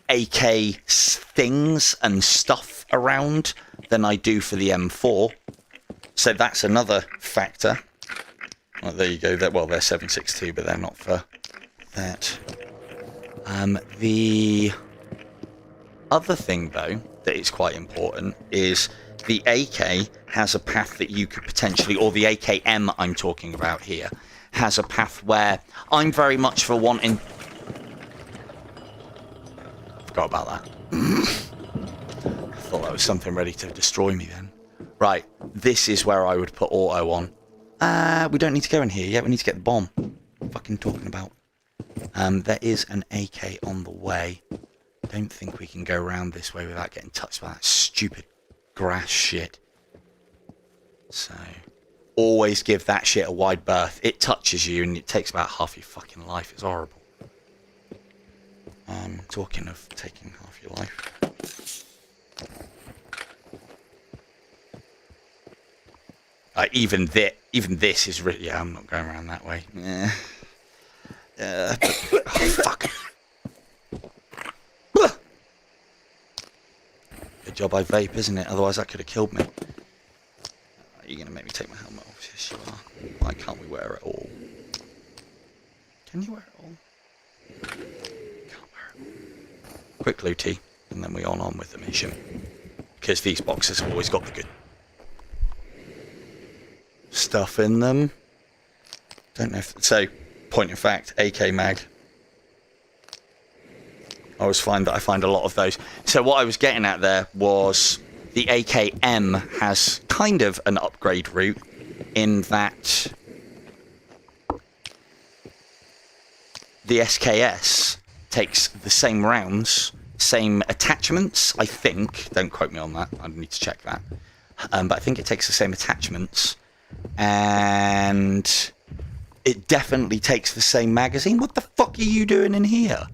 AK things and stuff around than I do for the M4. So that's another factor. Well, there you go. They're 7.62, but they're not for that. The other thing, though, that is quite important is the AK has a path that you could potentially, or the AKM I'm talking about here, has a path where I'm very much for wanting... Forgot about that. I thought that was something ready to destroy me then. Right, this is where I would put auto on. We don't need to go in here yet, we need to get the bomb. What am I fucking talking about? There is an AK on the way. Don't think we can go around this way without getting touched by that stupid grass shit. So, always give that shit a wide berth. It touches you and it takes about half your fucking life. It's horrible. Talking of taking half your life. Even this is really... Yeah, I'm not going around that way. Oh, fuck. Good job I vape, isn't it? Otherwise that could have killed me. Are you going to make me take my helmet off? Yes, you are. Why can't we wear it all? Can you wear it all? Can't wear it. Quick looty, and then we on with the mission. Because these boxes have always got the good stuff in them. Don't know if... So, point of fact, AK mag. I always find that I find a lot of those. So what I was getting at there was the AKM has kind of an upgrade route in that the SKS takes the same rounds, same attachments, I think. Don't quote me on that. I need to check that. But I think it takes the same attachments. And it definitely takes the same magazine. What the fuck are you doing in here?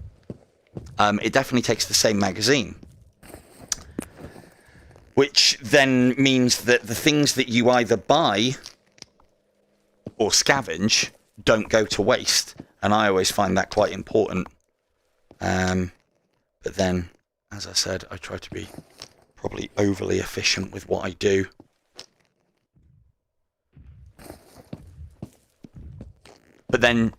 It definitely takes the same magazine. Which then means that the things that you either buy or scavenge don't go to waste. And I always find that quite important. But then, as I said, I try to be probably overly efficient with what I do. But then,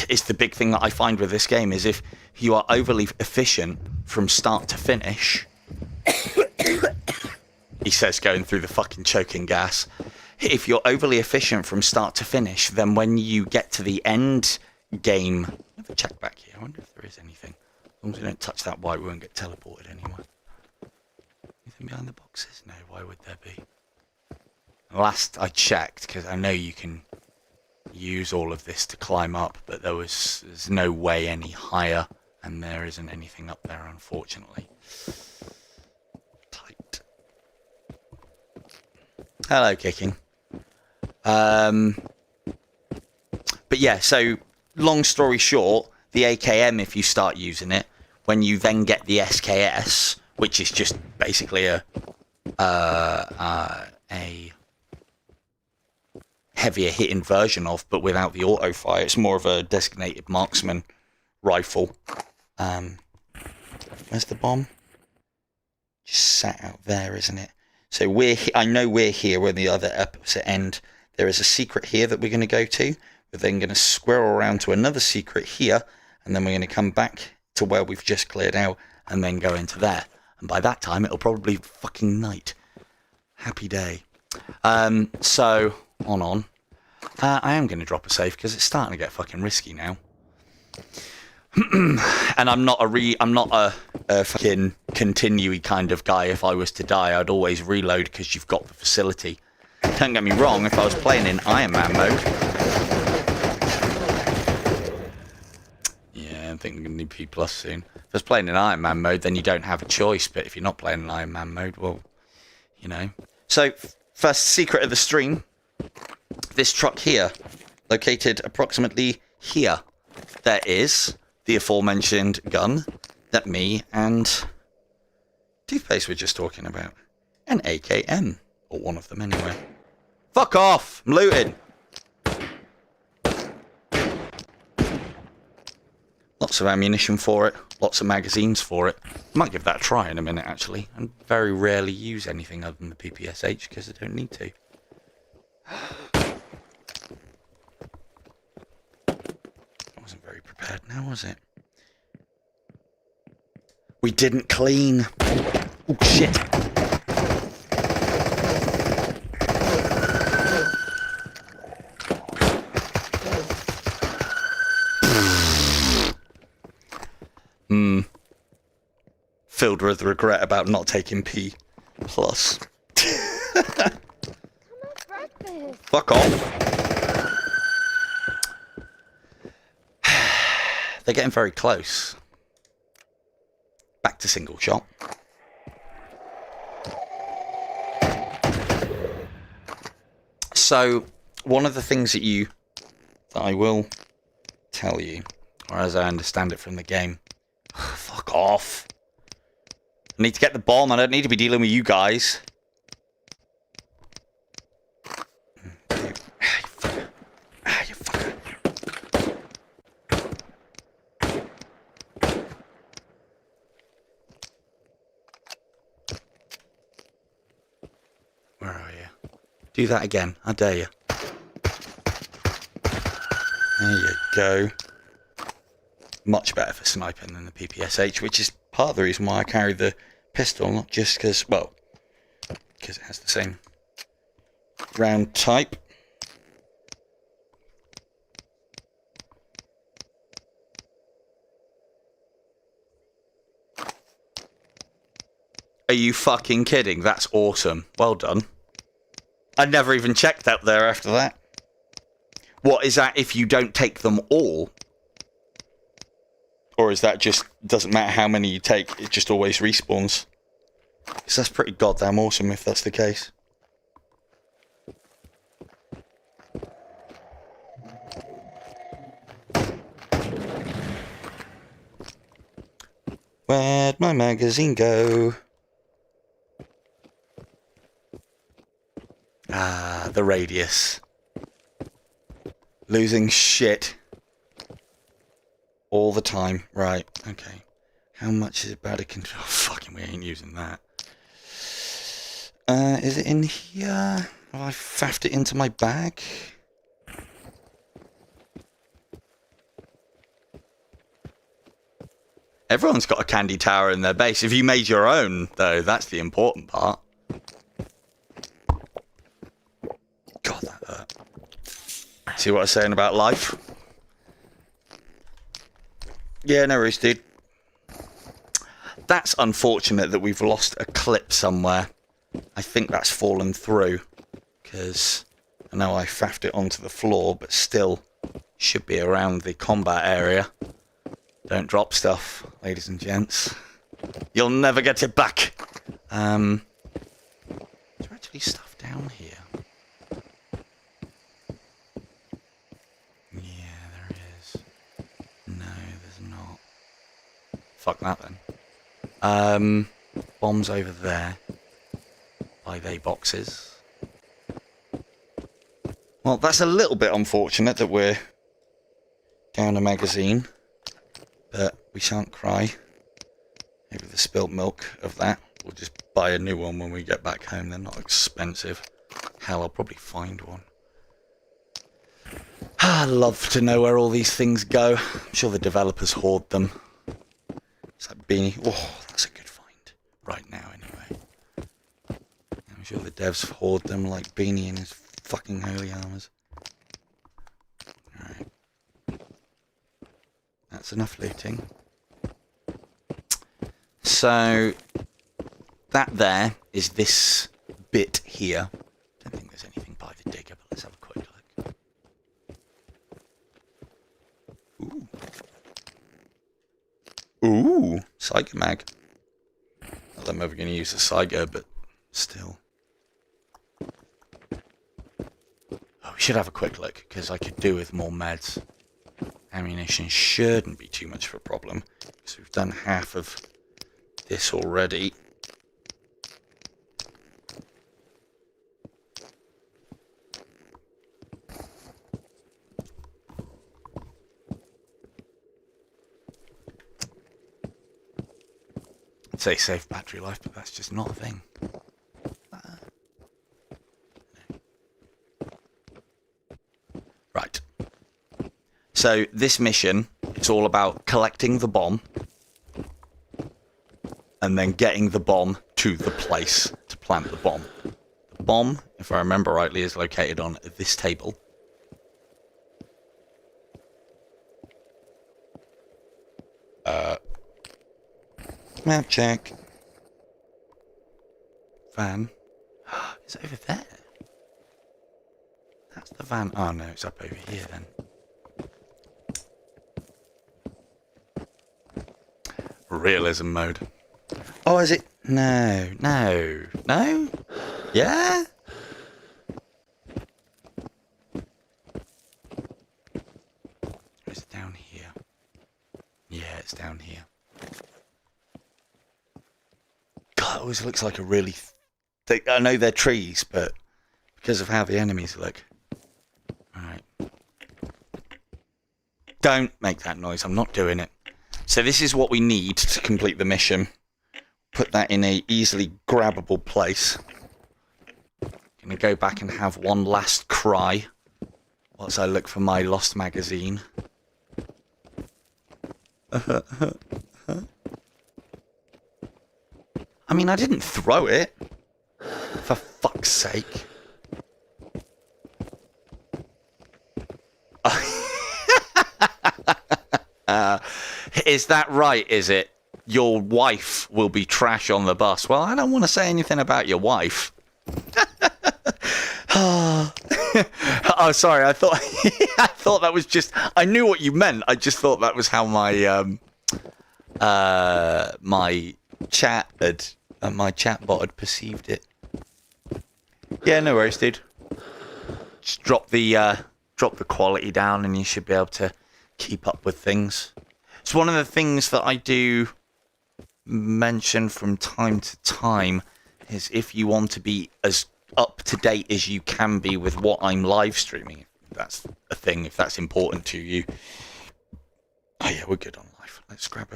it's the big thing that I find with this game is if you are overly efficient from start to finish, he says going through the fucking choking gas, if you're overly efficient from start to finish, then when you get to the end game, let me check back here, I wonder if there is anything. As long as we don't touch that white, we won't get teleported anywhere. Anything behind the boxes? No, why would there be? Last I checked, because I know you can use all of this to climb up, but there's no way any higher, and there isn't anything up there, unfortunately. Tight. Hello, kicking. But yeah, so long story short, the AKM, if you start using it, when you then get the SKS, which is just basically a heavier hitting version of, but without the auto fire. It's more of a designated marksman rifle. Where's the bomb? Just sat out there, isn't it? So I know we're here. We're the other opposite end. There is a secret here that we're going to go to. We're then going to squirrel around to another secret here, and then we're going to come back to where we've just cleared out, and then go into there. And by that time, it'll probably be fucking night. Happy day. So on. I am going to drop a save because it's starting to get fucking risky now. And I'm not a fucking continue kind of guy. If I was to die, I'd always reload because you've got the facility. Don't get me wrong, if I was playing in Iron Man mode... Yeah, I think I'm going to need P+ soon. If I was playing in Iron Man mode, then you don't have a choice. But if you're not playing in Iron Man mode, well, you know. So, first secret of the stream. this truck here, located approximately here, there is the aforementioned gun that me and Toothpaste were just talking about. An AKM. Or one of them anyway. Fuck off! I'm looting! Lots of ammunition for it. Lots of magazines for it. Might give that a try in a minute, actually. I very rarely use anything other than the PPSH because I don't need to. I wasn't very prepared now, was it? We didn't clean. Oh, shit. Filled with regret about not taking P+. Fuck off. They're getting very close. Back to single shot. So, one of the things that I will tell you, or as I understand it from the game, fuck off. I need to get the bomb. I don't need to be dealing with you guys. You fucker. Where are you? Do that again. I dare you. There you go. Much better for sniping than the PPSH, which is part of the reason why I carry the pistol, not just because, well, because it has the same round type. Are you fucking kidding? That's awesome. Well done. I never even checked out there after that. What is that if you don't take them all? Or is that just, doesn't matter how many you take, it just always respawns? Because that's pretty goddamn awesome if that's the case. Where'd my magazine go? Ah, the radius. Losing shit. All the time. Right, okay. How much is it about to control? Oh, fucking, we ain't using that. Is it in here? Have I faffed it into my bag? Everyone's got a candy tower in their base. If you made your own, though, that's the important part. God, that hurt. See what I was saying about life? Yeah, no worries, dude. That's unfortunate that we've lost a clip somewhere. I think that's fallen through. Because I know I faffed it onto the floor, but still should be around the combat area. Don't drop stuff, ladies and gents. You'll never get it back. Is there actually stuff down here? Yeah, there is. No, there's not. Fuck that then. Bombs over there. By they boxes. Well, that's a little bit unfortunate that we're down a magazine. But we shan't cry over the spilt milk of that. We'll just buy a new one when we get back home. They're not expensive. Hell, I'll probably find one. I love to know where all these things go. I'm sure the developers hoard them. It's like Beanie. Oh, that's a good find. Right now, anyway. I'm sure the devs hoard them like Beanie and his fucking holy armors. Alright. That's enough looting. So, that there is this bit here. Don't think there's anything by the digger, but let's have a quick look. Ooh. Ooh, Psycho Mag. Not that I'm ever going to use a Psycho, but still. Oh, we should have a quick look, because I could do with more meds. Ammunition shouldn't be too much of a problem, because we've done half of this already. I'd say save battery life, but that's just not a thing. Right. So this mission, it's all about collecting the bomb and then getting the bomb to the place to plant the bomb. The bomb, if I remember rightly, is located on this table. Map check. Van. Is it over there? That's the van. Oh no, it's up over here then. Realism mode. Oh, is it? No, no, no? Yeah? Or is it down here? Yeah, it's down here. God, it always looks like a really thick... I know they're trees, but because of how the enemies look. Alright. Don't make that noise. I'm not doing it. So this is what we need to complete the mission. Put that in a easily grabbable place. Gonna go back and have one last cry whilst I look for my lost magazine. I mean, I didn't throw it. For fuck's sake. Is that right, is it? Your wife will be trash on the bus. Well, I don't want to say anything about your wife. Oh, sorry. I thought I thought that was just... I knew what you meant. I just thought that was how my my chat had... my chatbot had perceived it. Yeah, no worries, dude. Just drop the quality down and you should be able to keep up with things. It's one of the things that I do mention from time to time is if you want to be as up to date as you can be with what I'm live streaming, if that's a thing, if that's important to you. Oh yeah, we're good on live. Let's grab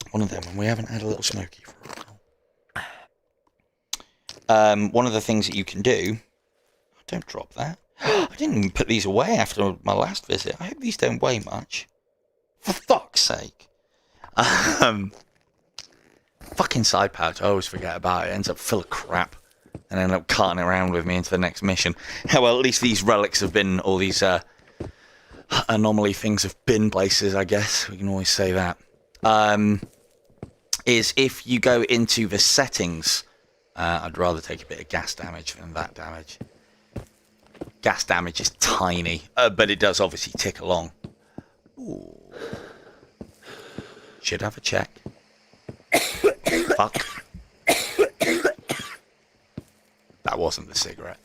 one of them, and we haven't had a little smoky for a while. One of the things that you can do... Don't drop that. I didn't even put these away after my last visit. I hope these don't weigh much. For fuck's sake. Fucking side pouch. I always forget about it. It ends up full of crap. And end up carting it around with me into the next mission. Well, at least these relics have been, all these anomaly things have been places, I guess. We can always say that. Is if you go into the settings, I'd rather take a bit of gas damage than that damage. Gas damage is tiny, but it does obviously tick along. Ooh. Should have a check. Fuck. That wasn't the cigarette.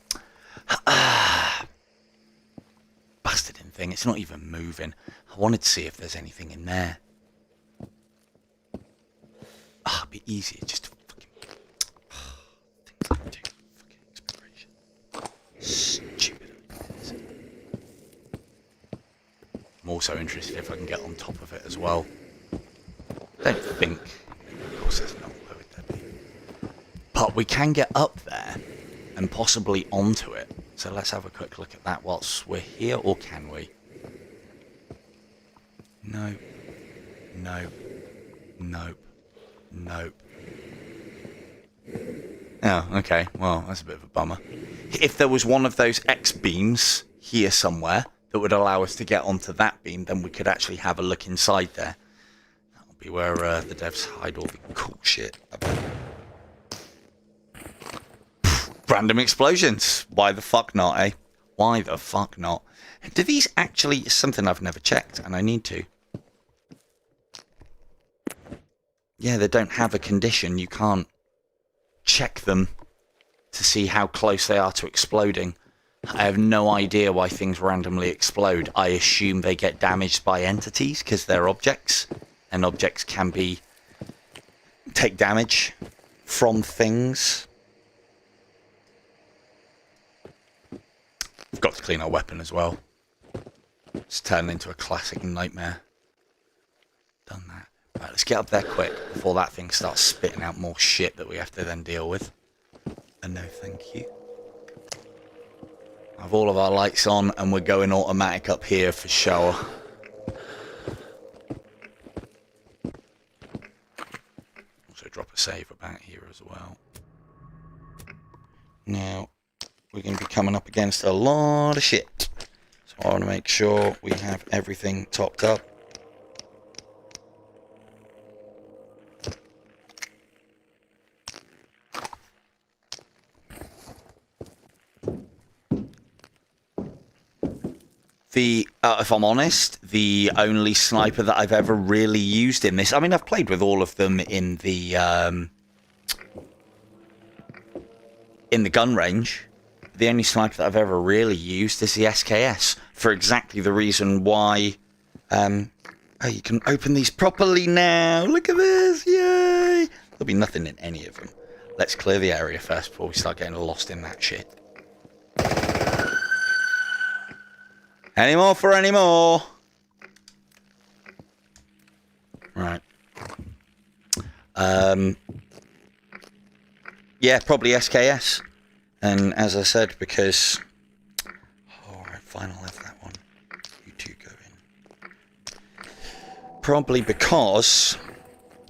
Bastard thing. It's not even moving. I wanted to see if there's anything in there. It'd be easier just to fucking... things like do. Fucking exploration. Stupid ideas. I'm also interested if I can get on top of it as well. Don't think. Of course there's no where would that be. But we can get up there and possibly onto it. So let's have a quick look at that whilst we're here, or can we? No. No. Nope. Nope. Oh, okay. Well, that's a bit of a bummer. If there was one of those X-beams here somewhere that would allow us to get onto that beam, then we could actually have a look inside there. That'll be where the devs hide all the cool shit. Random explosions. Why the fuck not, eh? Why the fuck not? Do these actually... It's something I've never checked, and I need to. Yeah, they don't have a condition. You can't check them to see how close they are to exploding. I have no idea why things randomly explode. I assume they get damaged by entities because they're objects, and objects can take damage from things. We've got to clean our weapon as well. It's turning into a classic nightmare. Done that. Right, let's get up there quick before that thing starts spitting out more shit that we have to then deal with. And no thank you. Have all of our lights on and we're going automatic up here for shower. Also drop a save about here as well. Now, we're going to be coming up against a lot of shit. So I want to make sure we have everything topped up. If I'm honest, the only sniper that I've ever really used in this, I mean, I've played with all of them in the gun range. The only sniper that I've ever really used is the SKS, for exactly the reason why. Oh, you can open these properly now. Look at this, yay! There'll be nothing in any of them. Let's clear the area first before we start getting lost in that shit. Any more for any more? Right. Yeah, probably SKS. And as I said, because... Alright, fine, I'll have that one. You two go in. Probably because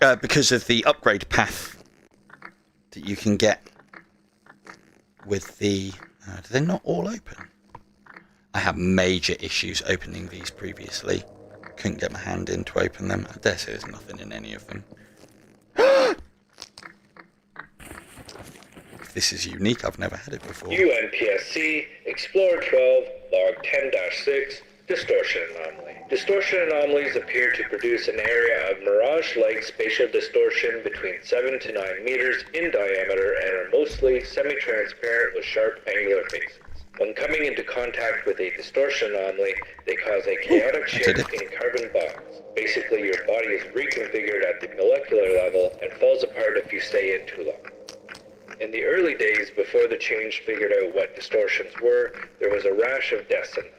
of the upgrade path that you can get with the... do they not all open? I had major issues opening these previously. Couldn't get my hand in to open them. I dare say there's nothing in any of them. If this is unique, I've never had it before. UNPSC, Explorer 12, log 10-6, distortion anomaly. Distortion anomalies appear to produce an area of mirage-like spatial distortion between 7 to 9 meters in diameter and are mostly semi-transparent with sharp angular faces. When coming into contact with a distortion anomaly, they cause a chaotic shift in carbon bonds. Basically, your body is reconfigured at the molecular level and falls apart if you stay in too long. In the early days, before the change figured out what distortions were, there was a rash of deaths in them.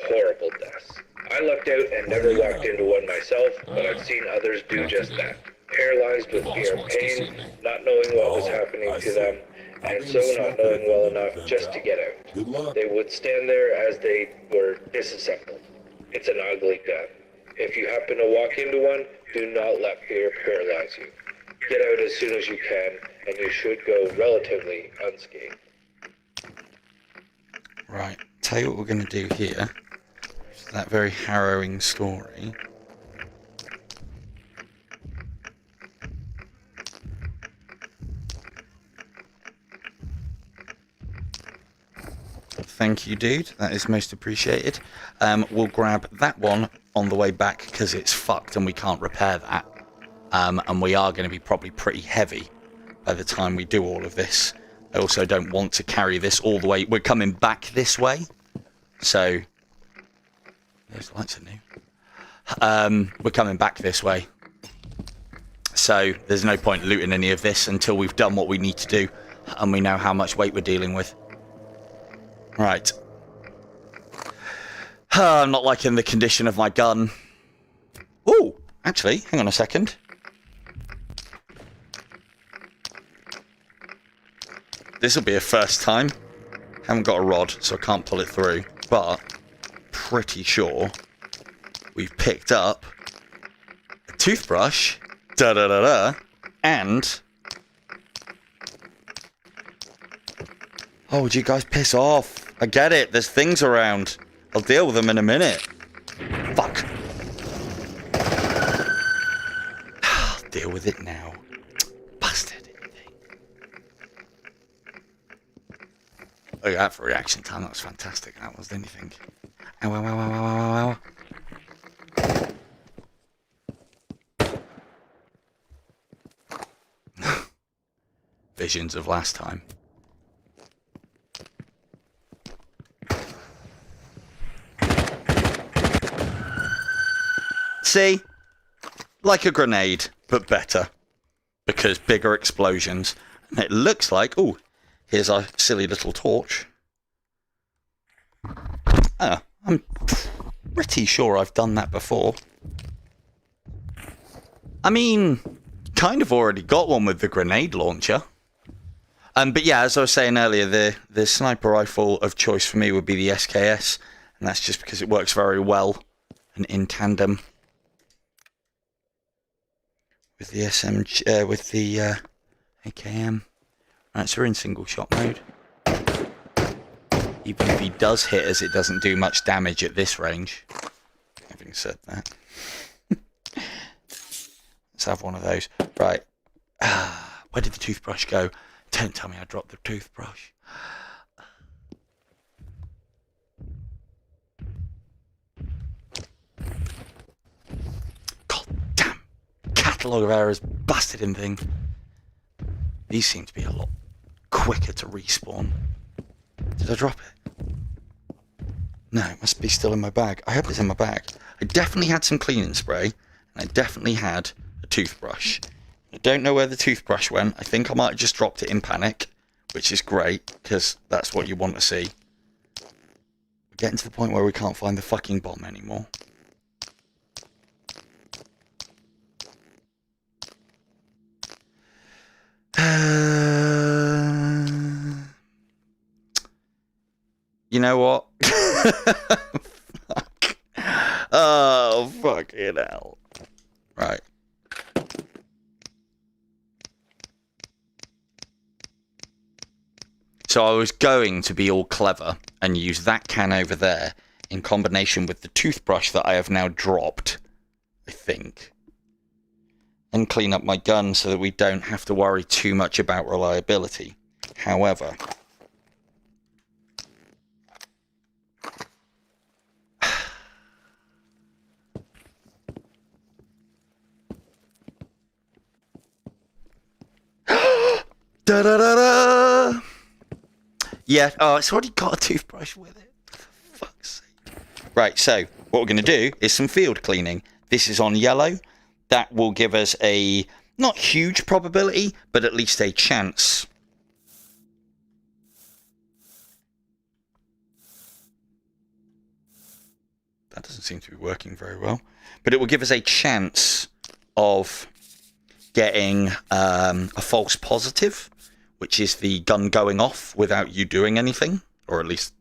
Horrible deaths. I lucked out and never walked into one myself, but I've seen others do just that. Paralyzed with fear and pain, not knowing what was happening to them, and so not knowing well enough just to get out. They would stand there as they were disassembled. It's an ugly death. If you happen to walk into one, do not let fear paralyze you. Get out as soon as you can, and you should go relatively unscathed. Right, tell you what we're going to do here. That very harrowing story. Thank you, dude. That is most appreciated. We'll grab that one on the way back because it's fucked and we can't repair that. And we are going to be probably pretty heavy by the time we do all of this. I also don't want to carry this all the way. We're coming back this way. So, those lights are new. We're coming back this way. So, there's no point looting any of this until we've done what we need to do. And we know how much weight we're dealing with. Right. I'm not liking the condition of my gun. Oh, actually, hang on a second. This will be a first time. Haven't got a rod, so I can't pull it through. But pretty sure we've picked up a toothbrush, and... Oh, would you guys piss off? I get it, there's things around. I'll deal with them in a minute. Fuck. I'll deal with it now. Bastard. Look at that for reaction time, that was fantastic. That was anything. Ow, ow, ow, ow, ow, ow, ow. Visions of last time. See? Like a grenade, but better. Because bigger explosions. And it looks like... Oh, here's our silly little torch. Oh, I'm pretty sure I've done that before. I mean, kind of already got one with the grenade launcher. But yeah, as I was saying earlier, the sniper rifle of choice for me would be the SKS. And that's just because it works very well and in tandem with the SMG, with the AKM. Right, so we're in single shot mode. Even if he does hit us, it doesn't do much damage at this range. Having said that. Let's have one of those. Right. Where did the toothbrush go? Don't tell me I dropped the toothbrush. God damn. Catalogue of errors. Busted in thing. These seem to be a lot quicker to respawn. Did I drop it? No, it must be still in my bag. I hope it's in my bag. I definitely had some cleaning spray. And I definitely had a toothbrush. I don't know where the toothbrush went. I think I might have just dropped it in panic. Which is great, because that's what you want to see. We're getting to the point where we can't find the fucking bomb anymore. You know what? Fuck. Oh, fucking hell. Right. So I was going to be all clever and use that can over there in combination with the toothbrush that I have now dropped, I think. And clean up my gun so that we don't have to worry too much about reliability. However... Da-da-da-da! Yeah, oh, it's already got a toothbrush with it. For fuck's sake. Right, so what we're going to do is some field cleaning. This is on yellow. That will give us a, not huge probability, but at least a chance. That doesn't seem to be working very well. But it will give us a chance of getting a false positive, which is the gun going off without you doing anything, or at least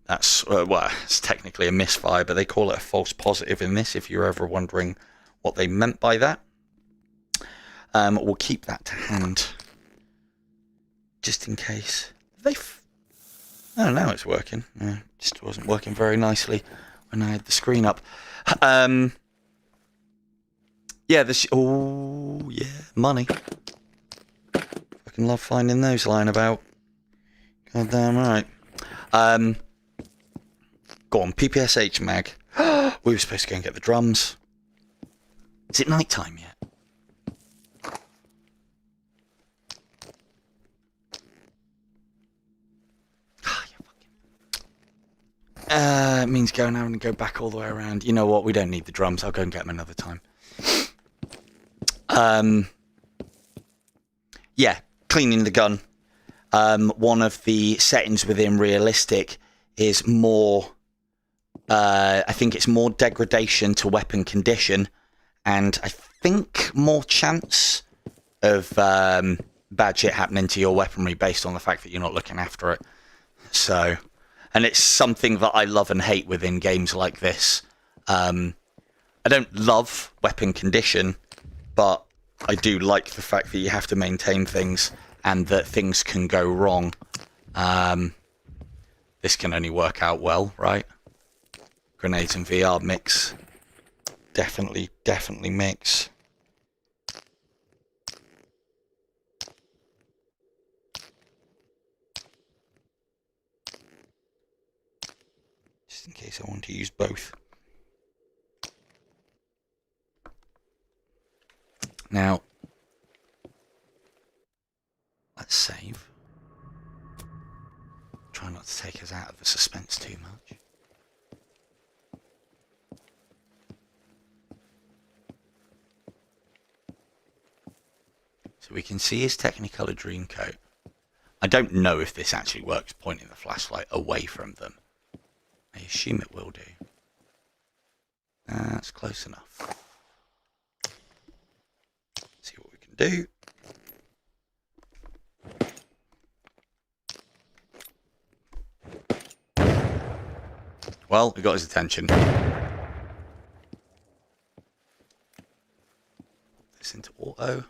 that's, well, it's technically a misfire, but they call it a false positive in this, if you're ever wondering what they meant by that. We'll keep that to hand, just in case. Oh, now it's working. Just wasn't working very nicely when I had the screen up. Yeah, this... Oh, yeah, money. Fucking love finding those lying about. God damn right. Go on, PPSH mag. We were supposed to go and get the drums. Is it night time yet? It means going out and go back all the way around. You know what? We don't need the drums. I'll go and get them another time. Yeah, cleaning the gun. One of the settings within realistic is more, I think it's more degradation to weapon condition, and I think more chance of bad shit happening to your weaponry based on the fact that you're not looking after it. So, and it's something that I love and hate within games like this. I don't love weapon condition, but I do like the fact that you have to maintain things and that things can go wrong. This can only work out well, right? Grenades and VR mix. Definitely mix. Just in case I want to use both. Now, let's save. Try not to take us out of the suspense too much. So we can see his Technicolor Dreamcoat. I don't know if this actually works, pointing the flashlight away from them. I assume it will do. That's close enough. See what we can do. Well, we got his attention. This into auto.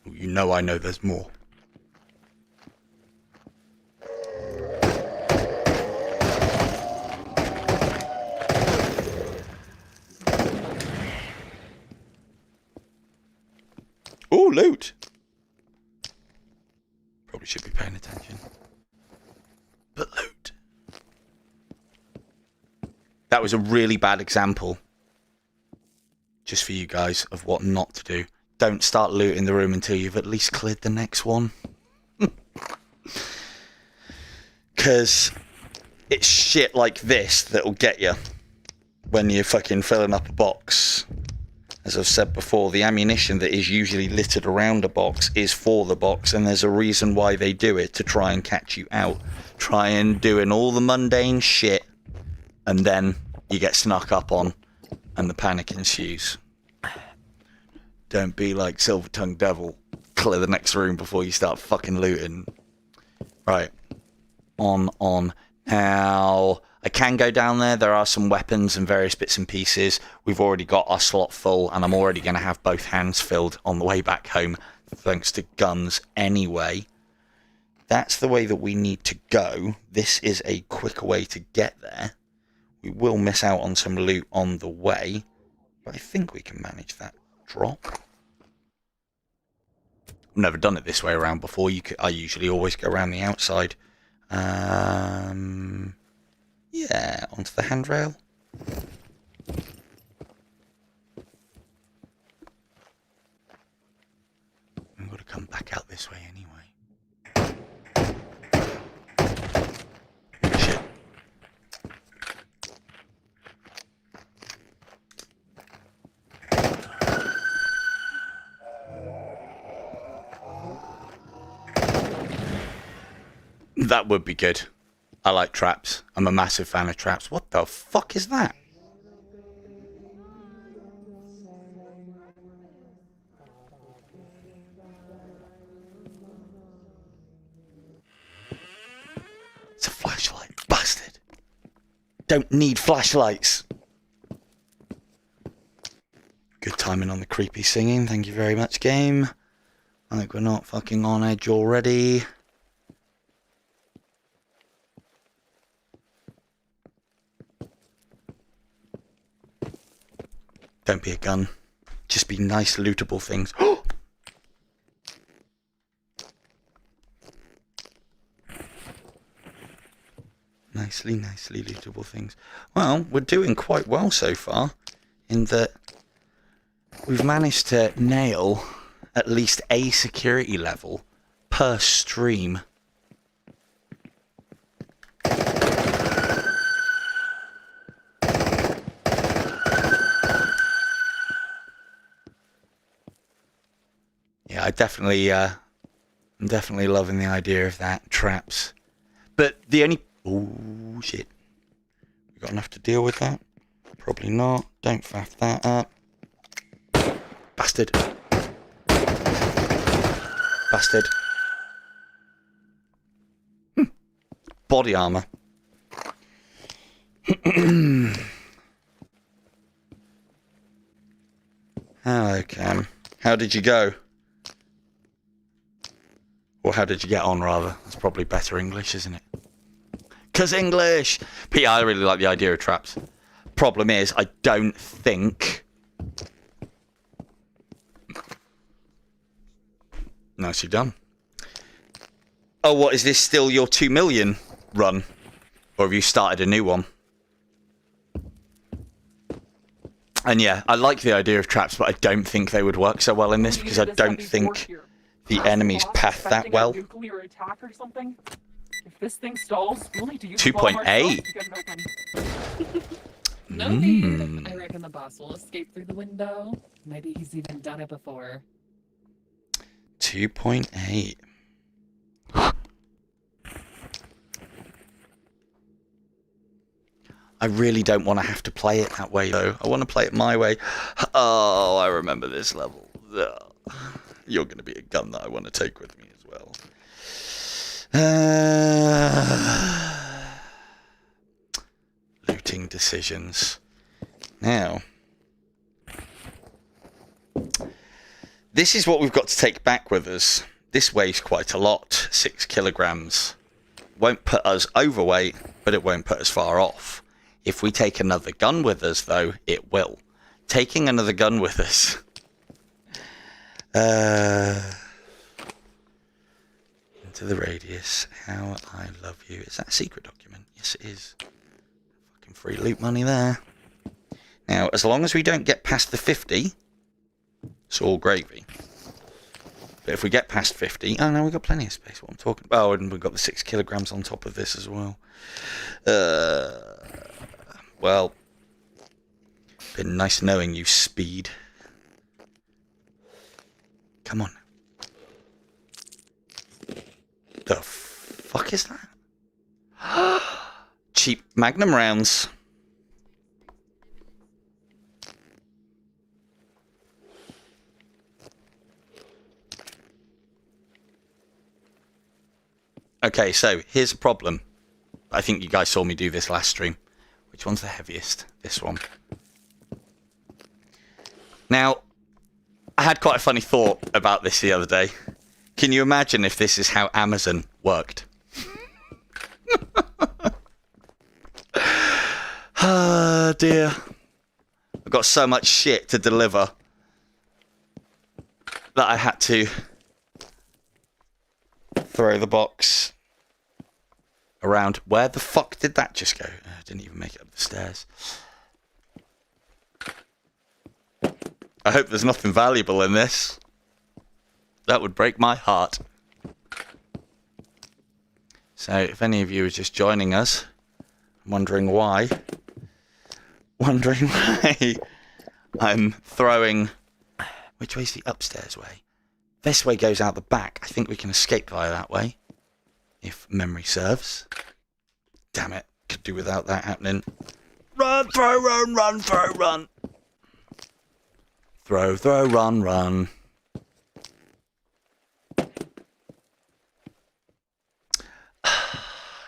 You know I know there's more. Oh, loot! Probably should be paying attention. But loot. That was a really bad example. Just for you guys of what not to do. Don't start looting the room until you've at least cleared the next one. Because it's shit like this that'll get you when you're fucking filling up a box. As I've said before, the ammunition that is usually littered around a box is for the box, and there's a reason why they do it, to try and catch you out. Try and doing all the mundane shit, and then you get snuck up on, and the panic ensues. Don't be like Silver-Tongued Devil. Clear the next room before you start fucking looting. Right. On. Now, I can go down there. There are some weapons and various bits and pieces. We've already got our slot full, and I'm already going to have both hands filled on the way back home, thanks to guns anyway. That's the way that we need to go. This is a quicker way to get there. We will miss out on some loot on the way, but I think we can manage that drop. I've never done it this way around before. I usually always go around the outside. Yeah, onto the handrail. I'm going to come back out this way anyway. Shit. That would be good. I like traps. I'm a massive fan of traps. What the fuck is that? It's a flashlight. Bastard. Don't need flashlights. Good timing on the creepy singing. Thank you very much, game. I think we're not fucking on edge already. Don't be a gun. Just be nice, lootable things. Nicely lootable things. Well, we're doing quite well so far, in that we've managed to nail at least a security level per stream. Yeah, I'm definitely loving the idea of that, traps. But the only... Oh, shit. We got enough to deal with that? Probably not. Don't faff that up. Bastard. Bastard. Body armor. Hello, Cam. How did you go? Or how did you get on, rather? That's probably better English, isn't it? 'Cause English! But yeah, I really like the idea of traps. Problem is, I don't think... Nicely done. Oh, what, is this still your 2 million run? Or have you started a new one? And yeah, I like the idea of traps, but I don't think they would work so well in this, because I don't think the enemies path that well. If this thing stalls, we'll need to use 2.8. No need. I reckon the boss will escape through the window. Maybe he's even done it before. 2.8. I really don't want to have to play it that way, though. I want to play it my way. Oh, I remember this level. Ugh. You're going to be a gun that I want to take with me as well. Looting decisions. Now, this is what we've got to take back with us. This weighs quite a lot, 6 kilograms. Won't put us overweight, but it won't put us far off. If we take another gun with us, though, it will. Taking another gun with us. Into the radius. How I love you. Is that a secret document? Yes, it is. Fucking free loot money there. Now, as long as we don't get past the 50, it's all gravy. But if we get past 50... Oh, no, we've got plenty of space. What I'm talking about. Oh, and we've got the 6 kilograms on top of this as well. Well, been nice knowing you, Speed. Come on. The fuck is that? Cheap Magnum rounds. Okay, so here's a problem. I think you guys saw me do this last stream. Which one's the heaviest? This one. Now, I had quite a funny thought about this the other day. Can you imagine if this is how Amazon worked? Ah, dear. I've got so much shit to deliver that I had to throw the box around. Where the fuck did that just go? I didn't even make it up the stairs. I hope there's nothing valuable in this. That would break my heart. So, if any of you are just joining us, wondering why I'm throwing... Which way's the upstairs way? This way goes out the back. I think we can escape via that way, if memory serves. Damn it. Could do without that happening. Run, throw, run, run, throw, run. Throw, run, run.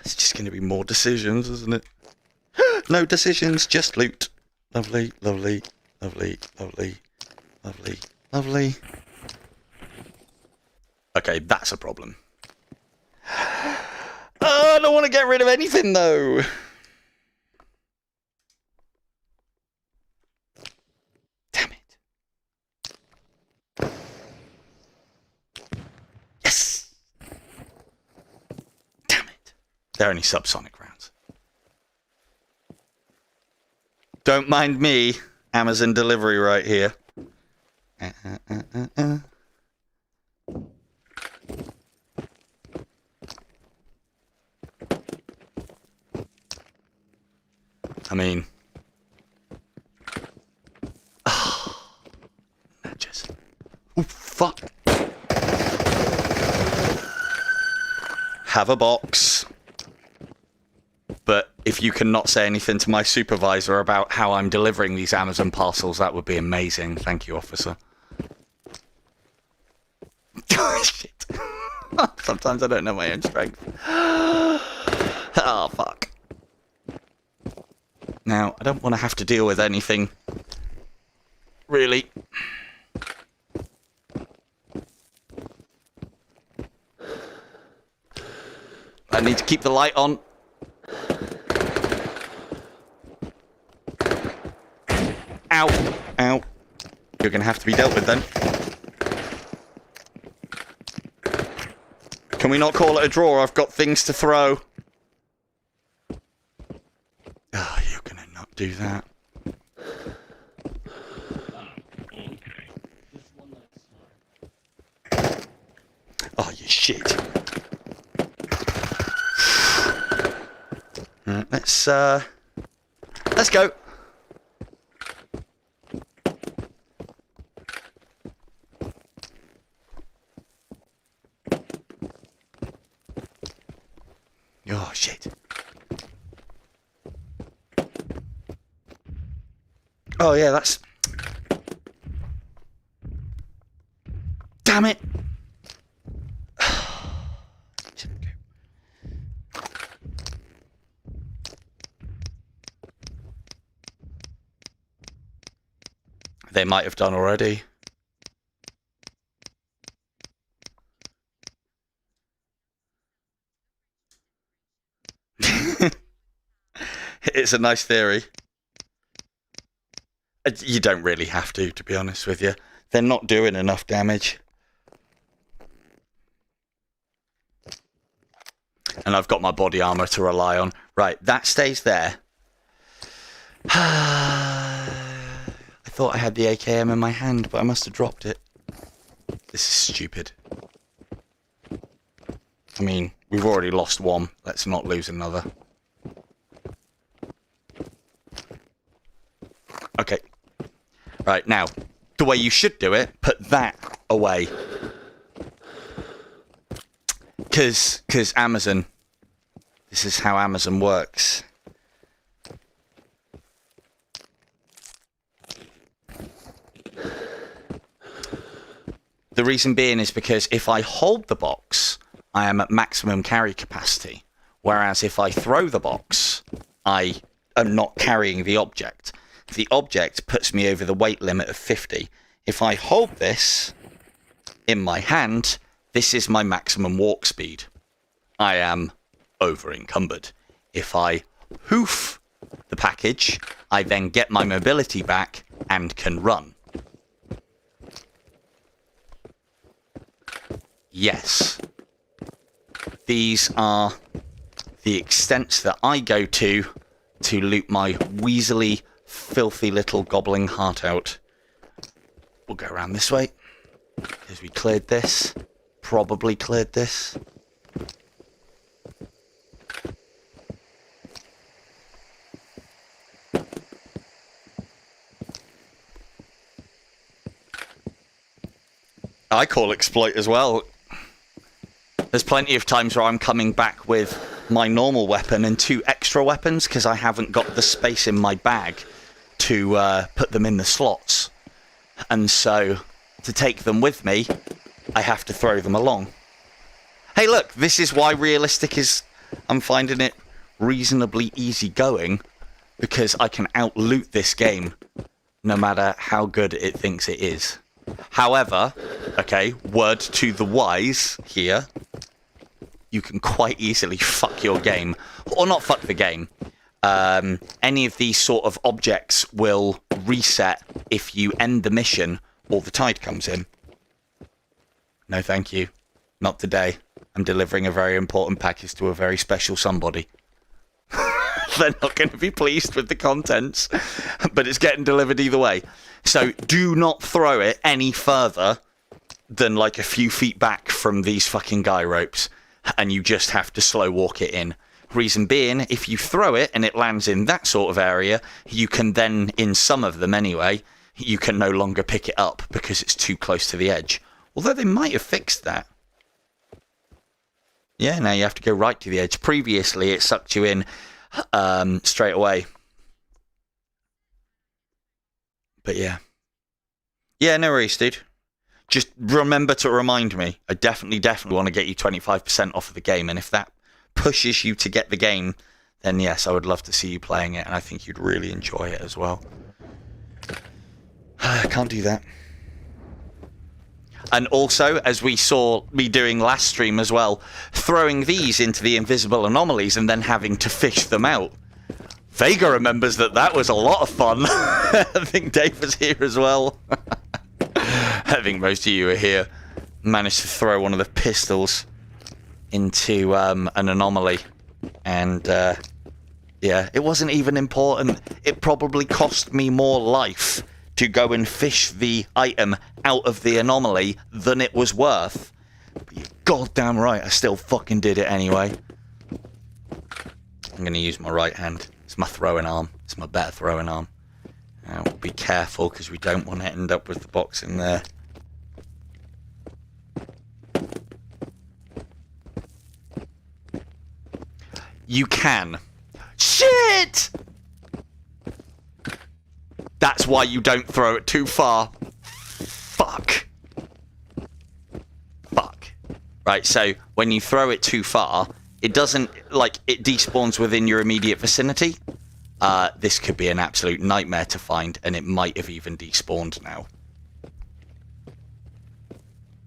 It's just going to be more decisions, isn't it? No decisions, just loot. Lovely, lovely, lovely, lovely, lovely, lovely. Okay, that's a problem. Oh, I don't want to get rid of anything, though. Damn it. Yes! Damn it. They're only subsonic rounds. Don't mind me, Amazon delivery right here. I mean... Oh, just... Oh, fuck. Have a box. But if you cannot say anything to my supervisor about how I'm delivering these Amazon parcels, that would be amazing. Thank you, officer. Oh, shit. Sometimes I don't know my own strength. Oh, fuck. Now, I don't want to have to deal with anything, really. I need to keep the light on. Ow, ow. You're going to have to be dealt with then. Can we not call it a draw? I've got things to throw. Oh, you're going to not do that. Oh, you shit. Let's go. shit. Oh, yeah, that's... Damn it! They might have done already. It's a nice theory. You don't really have to be honest with you. They're not doing enough damage. And I've got my body armor to rely on. Right, that stays there. I thought I had the AKM in my hand, but I must have dropped it. This is stupid. I mean, we've already lost one. Let's not lose another. Okay. Right, now, the way you should do it, put that away. Because Amazon, this is how Amazon works. The reason being is because if I hold the box, I am at maximum carry capacity. Whereas if I throw the box, I am not carrying the object. The object puts me over the weight limit of 50. If I hold this in my hand, this is my maximum walk speed. I am over encumbered. If I hoof the package, I then get my mobility back and can run. Yes. These are the extents that I go to loot my weaselly, filthy little gobbling heart out. We'll go around this way, because we cleared this. Probably cleared this. I call exploit as well. There's plenty of times where I'm coming back with my normal weapon and 2 extra weapons because I haven't got the space in my bag to put them in the slots. And so, to take them with me, I have to throw them along. Hey look, this is why realistic is... I'm finding it reasonably easy going, because I can out-loot this game, no matter how good it thinks it is. However, okay, word to the wise here, you can quite easily fuck your game. Or not fuck the game. Any of these sort of objects will reset if you end the mission or the tide comes in. No thank you. Not today. I'm delivering a very important package to a very special somebody. They're not going to be pleased with the contents, but it's getting delivered either way. So do not throw it any further than like a few feet back from these fucking guy ropes, and you just have to slow walk it in. Reason being, if you throw it and it lands in that sort of area, you can then, in some of them anyway, you can no longer pick it up because it's too close to the edge. Although they might have fixed that. Yeah, now you have to go right to the edge. Previously, it sucked you in straight away. But yeah. Yeah, no worries, dude. Just remember to remind me. I definitely want to get you 25% off of the game. And if that pushes you to get the game, then yes, I would love to see you playing it. And I think you'd really enjoy it as well. I can't do that. And also, as we saw me doing last stream as well, throwing these into the invisible anomalies and then having to fish them out. Vega remembers that was a lot of fun. I think Dave was here as well. I think most of you are here. Managed to throw one of the pistols into an anomaly. And, yeah, it wasn't even important. It probably cost me more life to go and fish the item out of the anomaly than it was worth. But you're goddamn right, I still fucking did it anyway. I'm going to use my right hand. It's my throwing arm. It's my better throwing arm. Now, be careful, because we don't want to end up with the box in there. you can. Shit! That's why you don't throw it too far. Fuck. Fuck. Right, so when you throw it too far, it doesn't, like, it despawns within your immediate vicinity. This could be an absolute nightmare to find, and it might have even despawned now.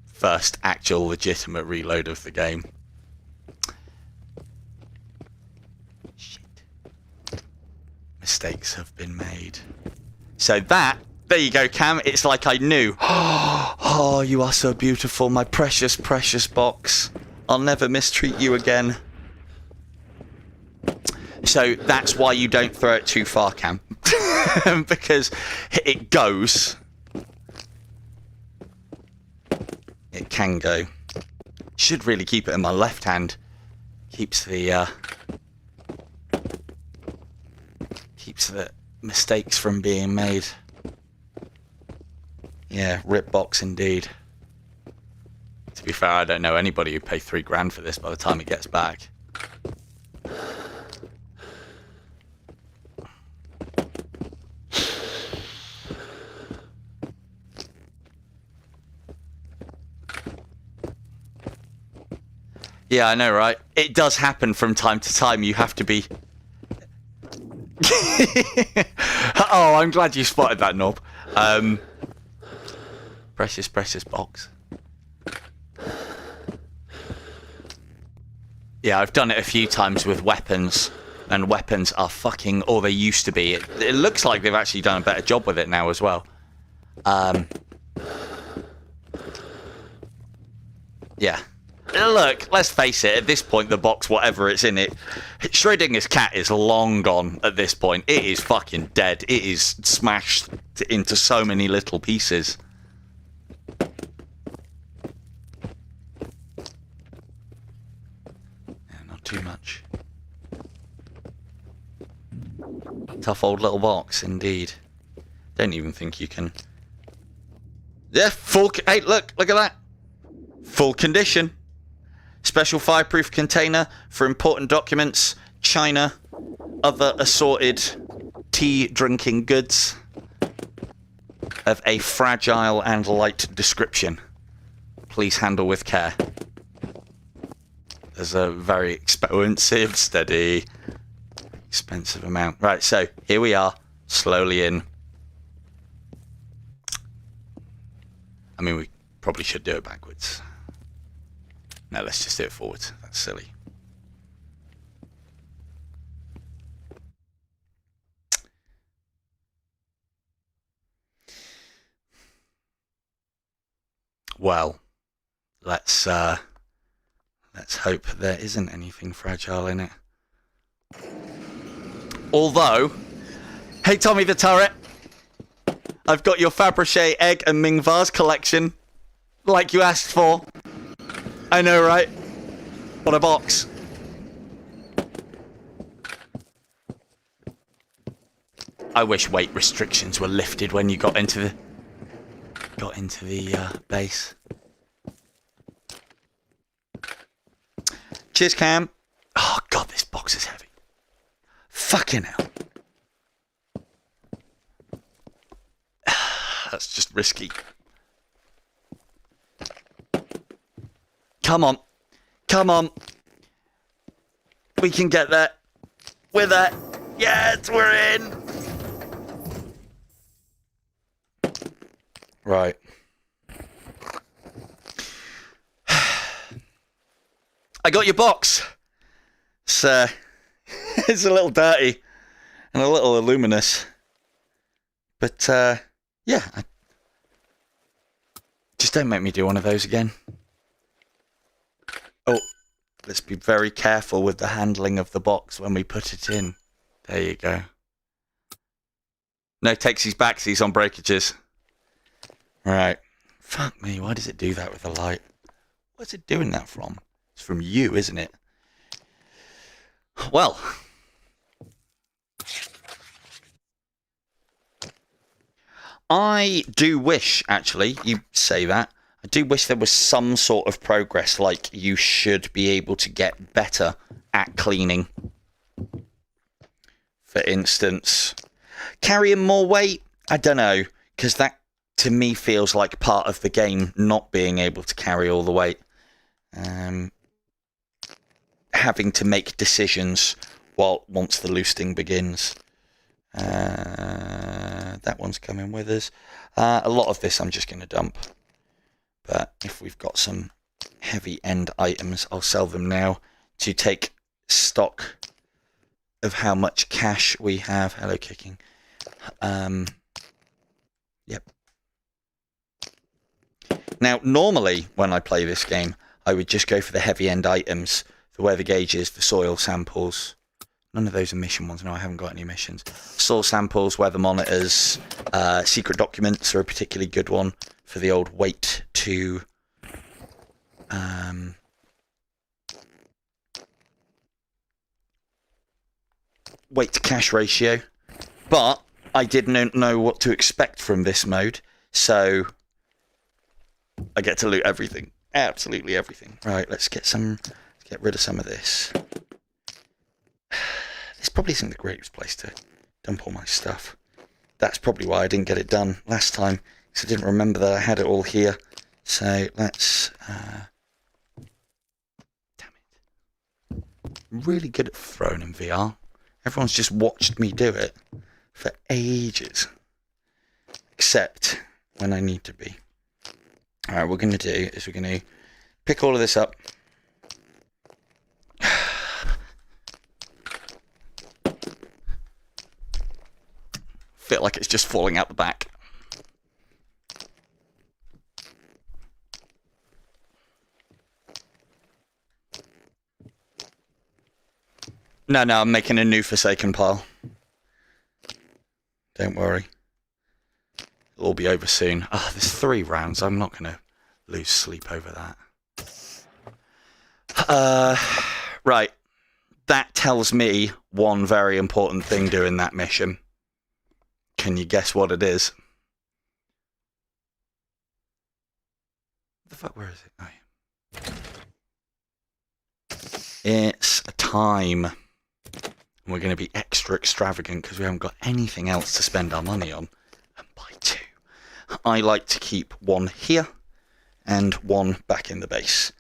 First actual legitimate reload of the game. Shit. Mistakes have been made. So that, there you go, Cam. It's like I knew. Oh, you are so beautiful, my precious, precious box. I'll never mistreat you again. So that's why you don't throw it too far, Cam. Because it goes. It can go. Should really keep it in my left hand. Keeps the mistakes from being made. Yeah, rip box indeed. To be fair, I don't know anybody who'd pay $3,000 for this by the time it gets back. Yeah, I know, right? It does happen from time to time. You have to be... Oh, I'm glad you spotted that, Knob. Precious, precious box. Yeah, I've done it a few times with weapons, and weapons are fucking... or they used to be. It looks like they've actually done a better job with it now as well. Yeah. Look, let's face it, at this point, the box, whatever it's in it, Schrodinger's cat is long gone at this point. It is fucking dead. It is smashed into so many little pieces. Yeah, not too much. Tough old little box, indeed. Don't even think you can... Yeah, full... Hey, look at that. Full condition. Special fireproof container for important documents, china, other assorted tea drinking goods of a fragile and light description. Please handle with care. There's a very expensive, steady, expensive amount. Right, so here we are, slowly in. I mean, we probably should do it backwards. No, let's just do it forwards. That's silly. Well, let's hope there isn't anything fragile in it. Although, hey Tommy the Turret, I've got your Fabergé egg and Ming vase collection, like you asked for. I know, right? What a box. I wish weight restrictions were lifted when you got into the base. Cheers, Cam. Oh god, this box is heavy. Fucking hell. That's just risky. Come on. Come on. We can get there. We're there. Yes, we're in. Right. I got your box. It's it's a little dirty and a little luminous. But, yeah. Just don't make me do one of those again. Oh, let's be very careful with the handling of the box when we put it in. There you go. No takesies backsies on breakages. Right. Fuck me, why does it do that with the light? Where's it doing that from? It's from you, isn't it? Well. I do wish, actually, you say that, I do wish there was some sort of progress, like you should be able to get better at cleaning for instance. Carrying more weight? I don't know, because that to me feels like part of the game, not being able to carry all the weight. Having to make decisions once the loosting begins. That one's coming with us. A lot of this I'm just going to dump. But if we've got some heavy end items, I'll sell them now to take stock of how much cash we have. Hello, kicking. Yep. Now, normally when I play this game, I would just go for the heavy end items, the weather gauges, the soil samples. None of those are mission ones. No, I haven't got any missions. Soil samples, weather monitors, secret documents are a particularly good one for the old weight to cash ratio. But I didn't know what to expect from this mode, so I get to loot everything. Absolutely everything. Right, let's get rid of some of this. This probably isn't the greatest place to dump all my stuff. That's probably why I didn't get it done last time, because I didn't remember that I had it all here. So let's... damn it. I'm really good at throwing in VR. Everyone's just watched me do it for ages. Except when I need to be. Alright, what we're going to do is we're going to pick all of this up. Feel like it's just falling out the back. No, I'm making a new Forsaken pile. Don't worry. It'll all be over soon. There's 3 rounds. I'm not going to lose sleep over that. Right. That tells me one very important thing doing that mission. Can you guess what it is? The fuck, where is it? Oh, yeah. It's a time. We're going to be extra extravagant because we haven't got anything else to spend our money on. And buy 2. I like to keep 1 here and 1 back in the base.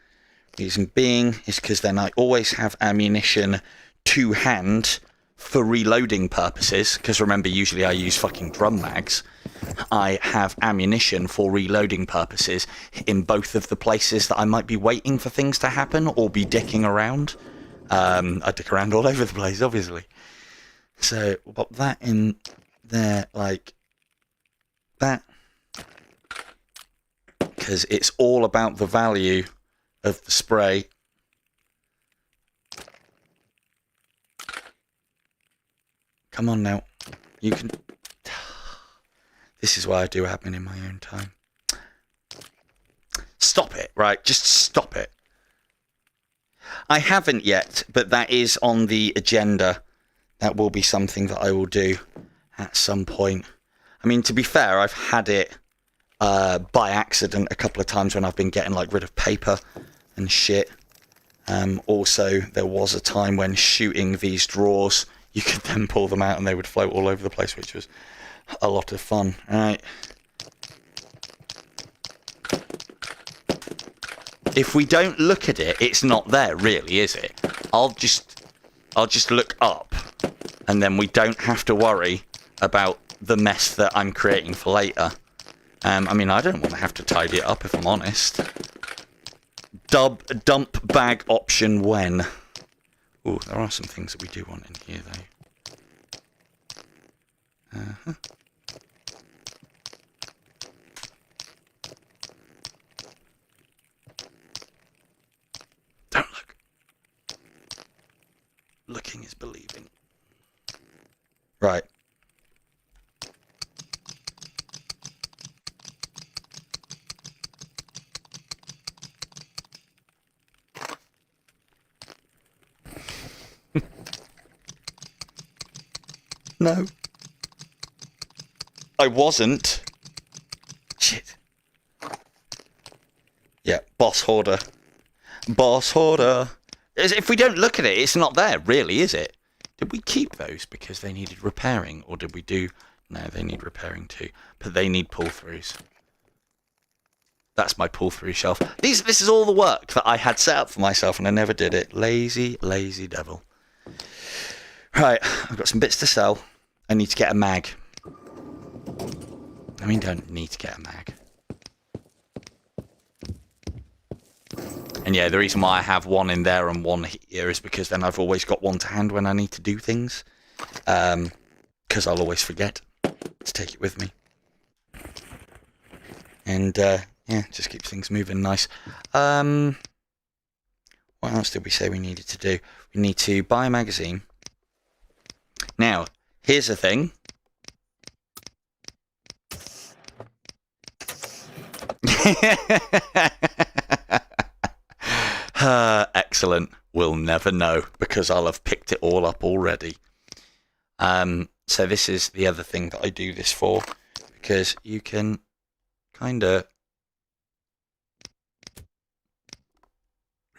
Reason being is because then I always have ammunition to hand for reloading purposes, because remember, usually I use fucking drum mags. I have ammunition for reloading purposes in both of the places that I might be waiting for things to happen or be dicking around. I dick around all over the place, obviously. So, we'll pop that in there like that. Because it's all about the value of the spray. Come on now. You can... This is why I do admin in my own time. Stop it, right? Just stop it. I haven't yet, but that is on the agenda. That will be something that I will do at some point. I mean, to be fair, I've had it by accident a couple of times when I've been getting like rid of paper and shit. Also, there was a time when shooting these drawers, you could then pull them out and they would float all over the place, which was a lot of fun. All right. If we don't look at it, it's not there, really, is it? I'll just look up, and then we don't have to worry about the mess that I'm creating for later. I mean, I don't want to have to tidy it up, if I'm honest. Dump bag option when. Ooh, there are some things that we do want in here, though. Uh-huh. Don't look. Looking is believing. Right. No. I wasn't. Shit. Yeah, boss hoarder. Boss hoarder. If we don't look at it, it's not there, really, is it? Did we keep those because they needed repairing, or did we do... No, they need repairing too, but they need pull-throughs. That's my pull-through shelf. This is all the work that I had set up for myself, and I never did it. Lazy, lazy devil. Right, I've got some bits to sell. I need to get a mag. I mean, don't need to get a mag. And yeah, the reason why I have one in there and one here is because then I've always got one to hand when I need to do things. Because I'll always forget to take it with me. And, yeah, just keeps things moving nice. What else did we say we needed to do? We need to buy a magazine. Now, here's the thing. Excellent. We'll never know because I'll have picked it all up already. So this is the other thing that I do this for, because you can kind of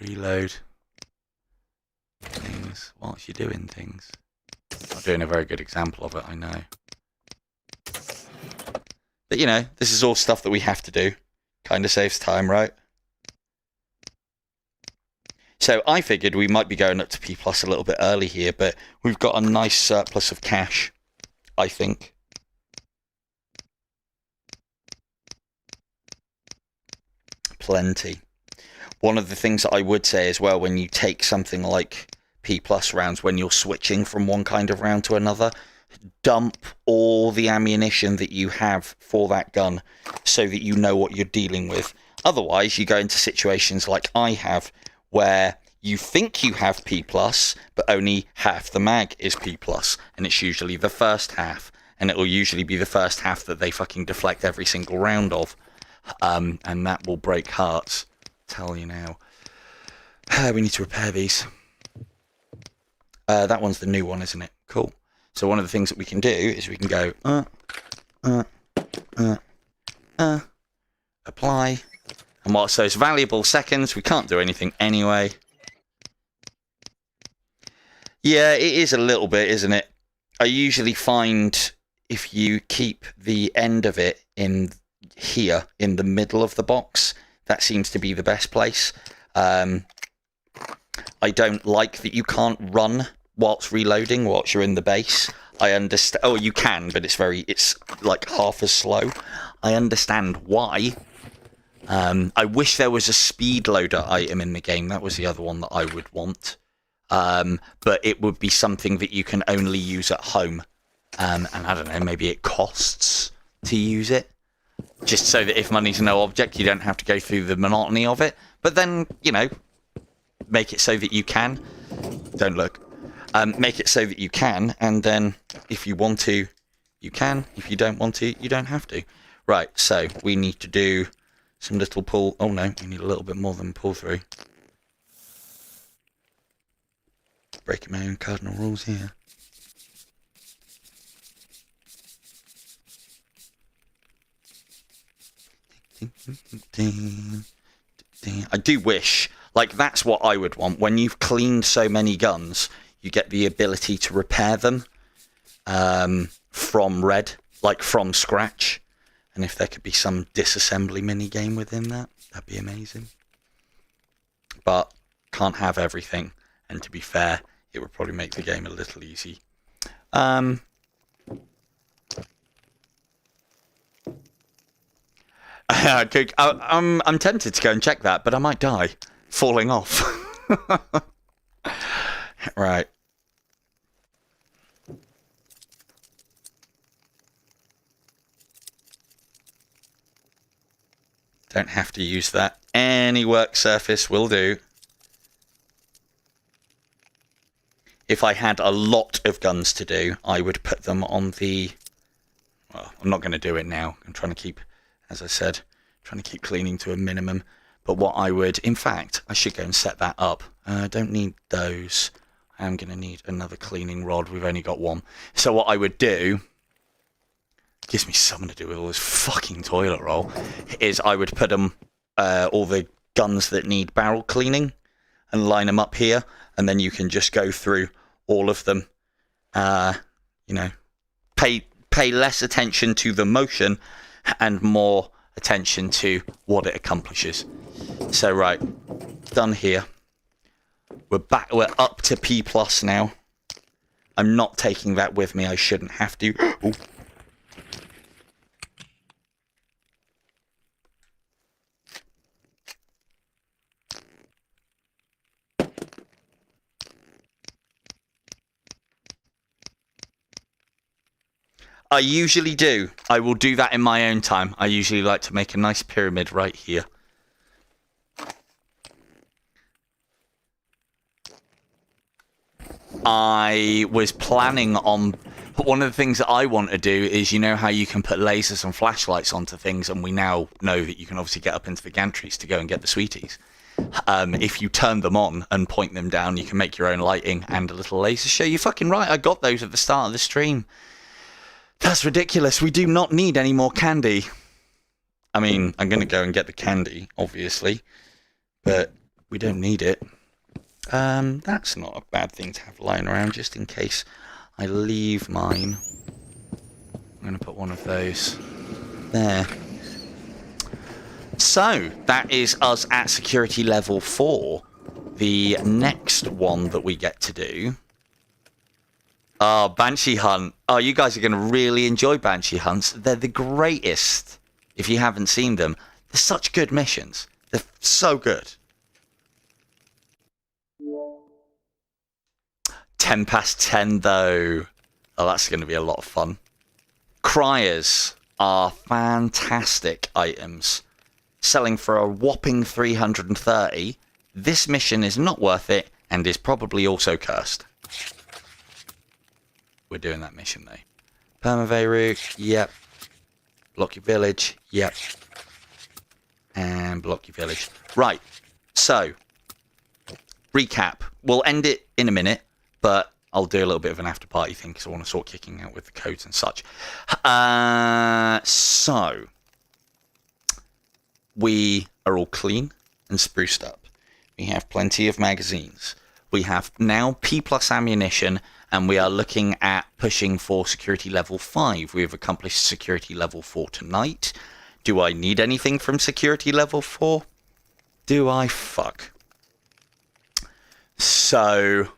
reload things whilst you're doing things. Not doing a very good example of it, I know. But you know, this is all stuff that we have to do. Kind of saves time, right? So I figured we might be going up to P+ a little bit early here, but we've got a nice surplus of cash, I think. Plenty. One of the things that I would say as well, when you take something like P+ rounds, when you're switching from one kind of round to another, dump all the ammunition that you have for that gun so that you know what you're dealing with. Otherwise, you go into situations like I have, where you think you have P+, but only half the mag is P+, and it's usually the first half, and it will usually be the first half that they fucking deflect every single round of, and that will break hearts. Tell you now. We need to repair these. That one's the new one, isn't it? Cool. So one of the things that we can do is we can go apply, and whilst those valuable seconds, we can't do anything anyway. Yeah, it is a little bit, isn't it? I usually find if you keep the end of it in here, in the middle of the box, that seems to be the best place. I don't like that you can't run whilst reloading, whilst you're in the base. I understand. Oh, you can, but it's like half as slow. I understand why. I wish there was a speed loader item in the game. That was the other one that I would want. But it would be something that you can only use at home. And I don't know, maybe it costs to use it. Just so that if money's no object, you don't have to go through the monotony of it. But then, you know, make it so that you can. Don't look. Make it so that you can, and then if you want to, you can. If you don't want to, you don't have to. Right, so we need to do some little pull. Oh no, we need a little bit more than pull through. Breaking my own cardinal rules here. I do wish, like, that's what I would want. When you've cleaned so many guns, you get the ability to repair them from red, like from scratch. And if there could be some disassembly mini game within that, that'd be amazing. But can't have everything. And to be fair, it would probably make the game a little easy. I'm tempted to go and check that, but I might die falling off. Right. Don't have to use that. Any work surface will do. If I had a lot of guns to do, I would put them on the... Well, I'm not going to do it now. I'm trying to keep, as I said, trying to keep cleaning to a minimum. But what I would... In fact, I should go and set that up. I don't need those. I am going to need another cleaning rod. We've only got one. So what I would do... Gives me something to do with all this fucking toilet roll. Is I would put them... all the guns that need barrel cleaning and line them up here. And then you can just go through all of them you know, pay less attention to the motion and more attention to what it accomplishes. So right, done here. We're back. We're up to P+ now. I'm not taking that with me. I shouldn't have to. Ooh. I usually do. I will do that in my own time. I usually like to make a nice pyramid right here. I was planning on... One of the things that I want to do is, you know how you can put lasers and flashlights onto things, and we now know that you can obviously get up into the gantries to go and get the sweeties. If you turn them on and point them down, you can make your own lighting and a little laser show. You're fucking right. I got those at the start of the stream. That's ridiculous. We do not need any more candy. I mean, I'm going to go and get the candy, obviously, but we don't need it. That's not a bad thing to have lying around, just in case I leave mine. I'm going to put one of those there. So, that is us at security level 4. The next one that we get to do... Oh, Banshee Hunt. Oh, you guys are going to really enjoy Banshee Hunts. They're the greatest, if you haven't seen them. They're such good missions. They're so good. 10 past 10, though. Oh, that's going to be a lot of fun. Criers are fantastic items. Selling for a whopping 330. This mission is not worth it, and is probably also cursed. We're doing that mission, though. Permaveyrook, yep. Block your village, yep. And block your village. Right, so, recap. We'll end it in a minute, but I'll do a little bit of an after-party thing, because I want to sort kicking out with the codes and such. So, we are all clean and spruced up. We have plenty of magazines. We have now P+ ammunition, and we are looking at pushing for security level 5. We have accomplished security level 4 tonight. Do I need anything from security level 4? Do I? Fuck. So,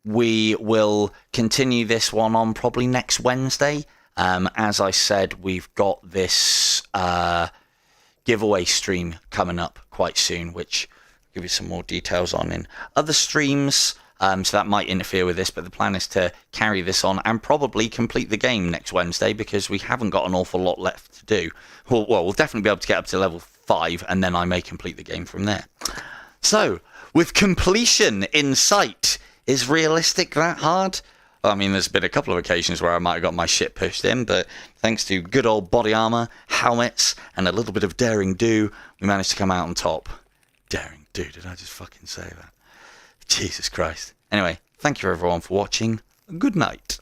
we will continue this one on probably next Wednesday. As I said, we've got this giveaway stream coming up quite soon, which I'll give you some more details on in other streams. So that might interfere with this, but the plan is to carry this on and probably complete the game next Wednesday, because we haven't got an awful lot left to do. Well, we'll definitely be able to get up to level 5, and then I may complete the game from there. So, with completion in sight, is realistic that hard? I mean, there's been a couple of occasions where I might have got my shit pushed in, but thanks to good old body armor, helmets, and a little bit of daring do, we managed to come out on top. Daring do, did I just fucking say that? Jesus Christ. Anyway, thank you everyone for watching. Good night.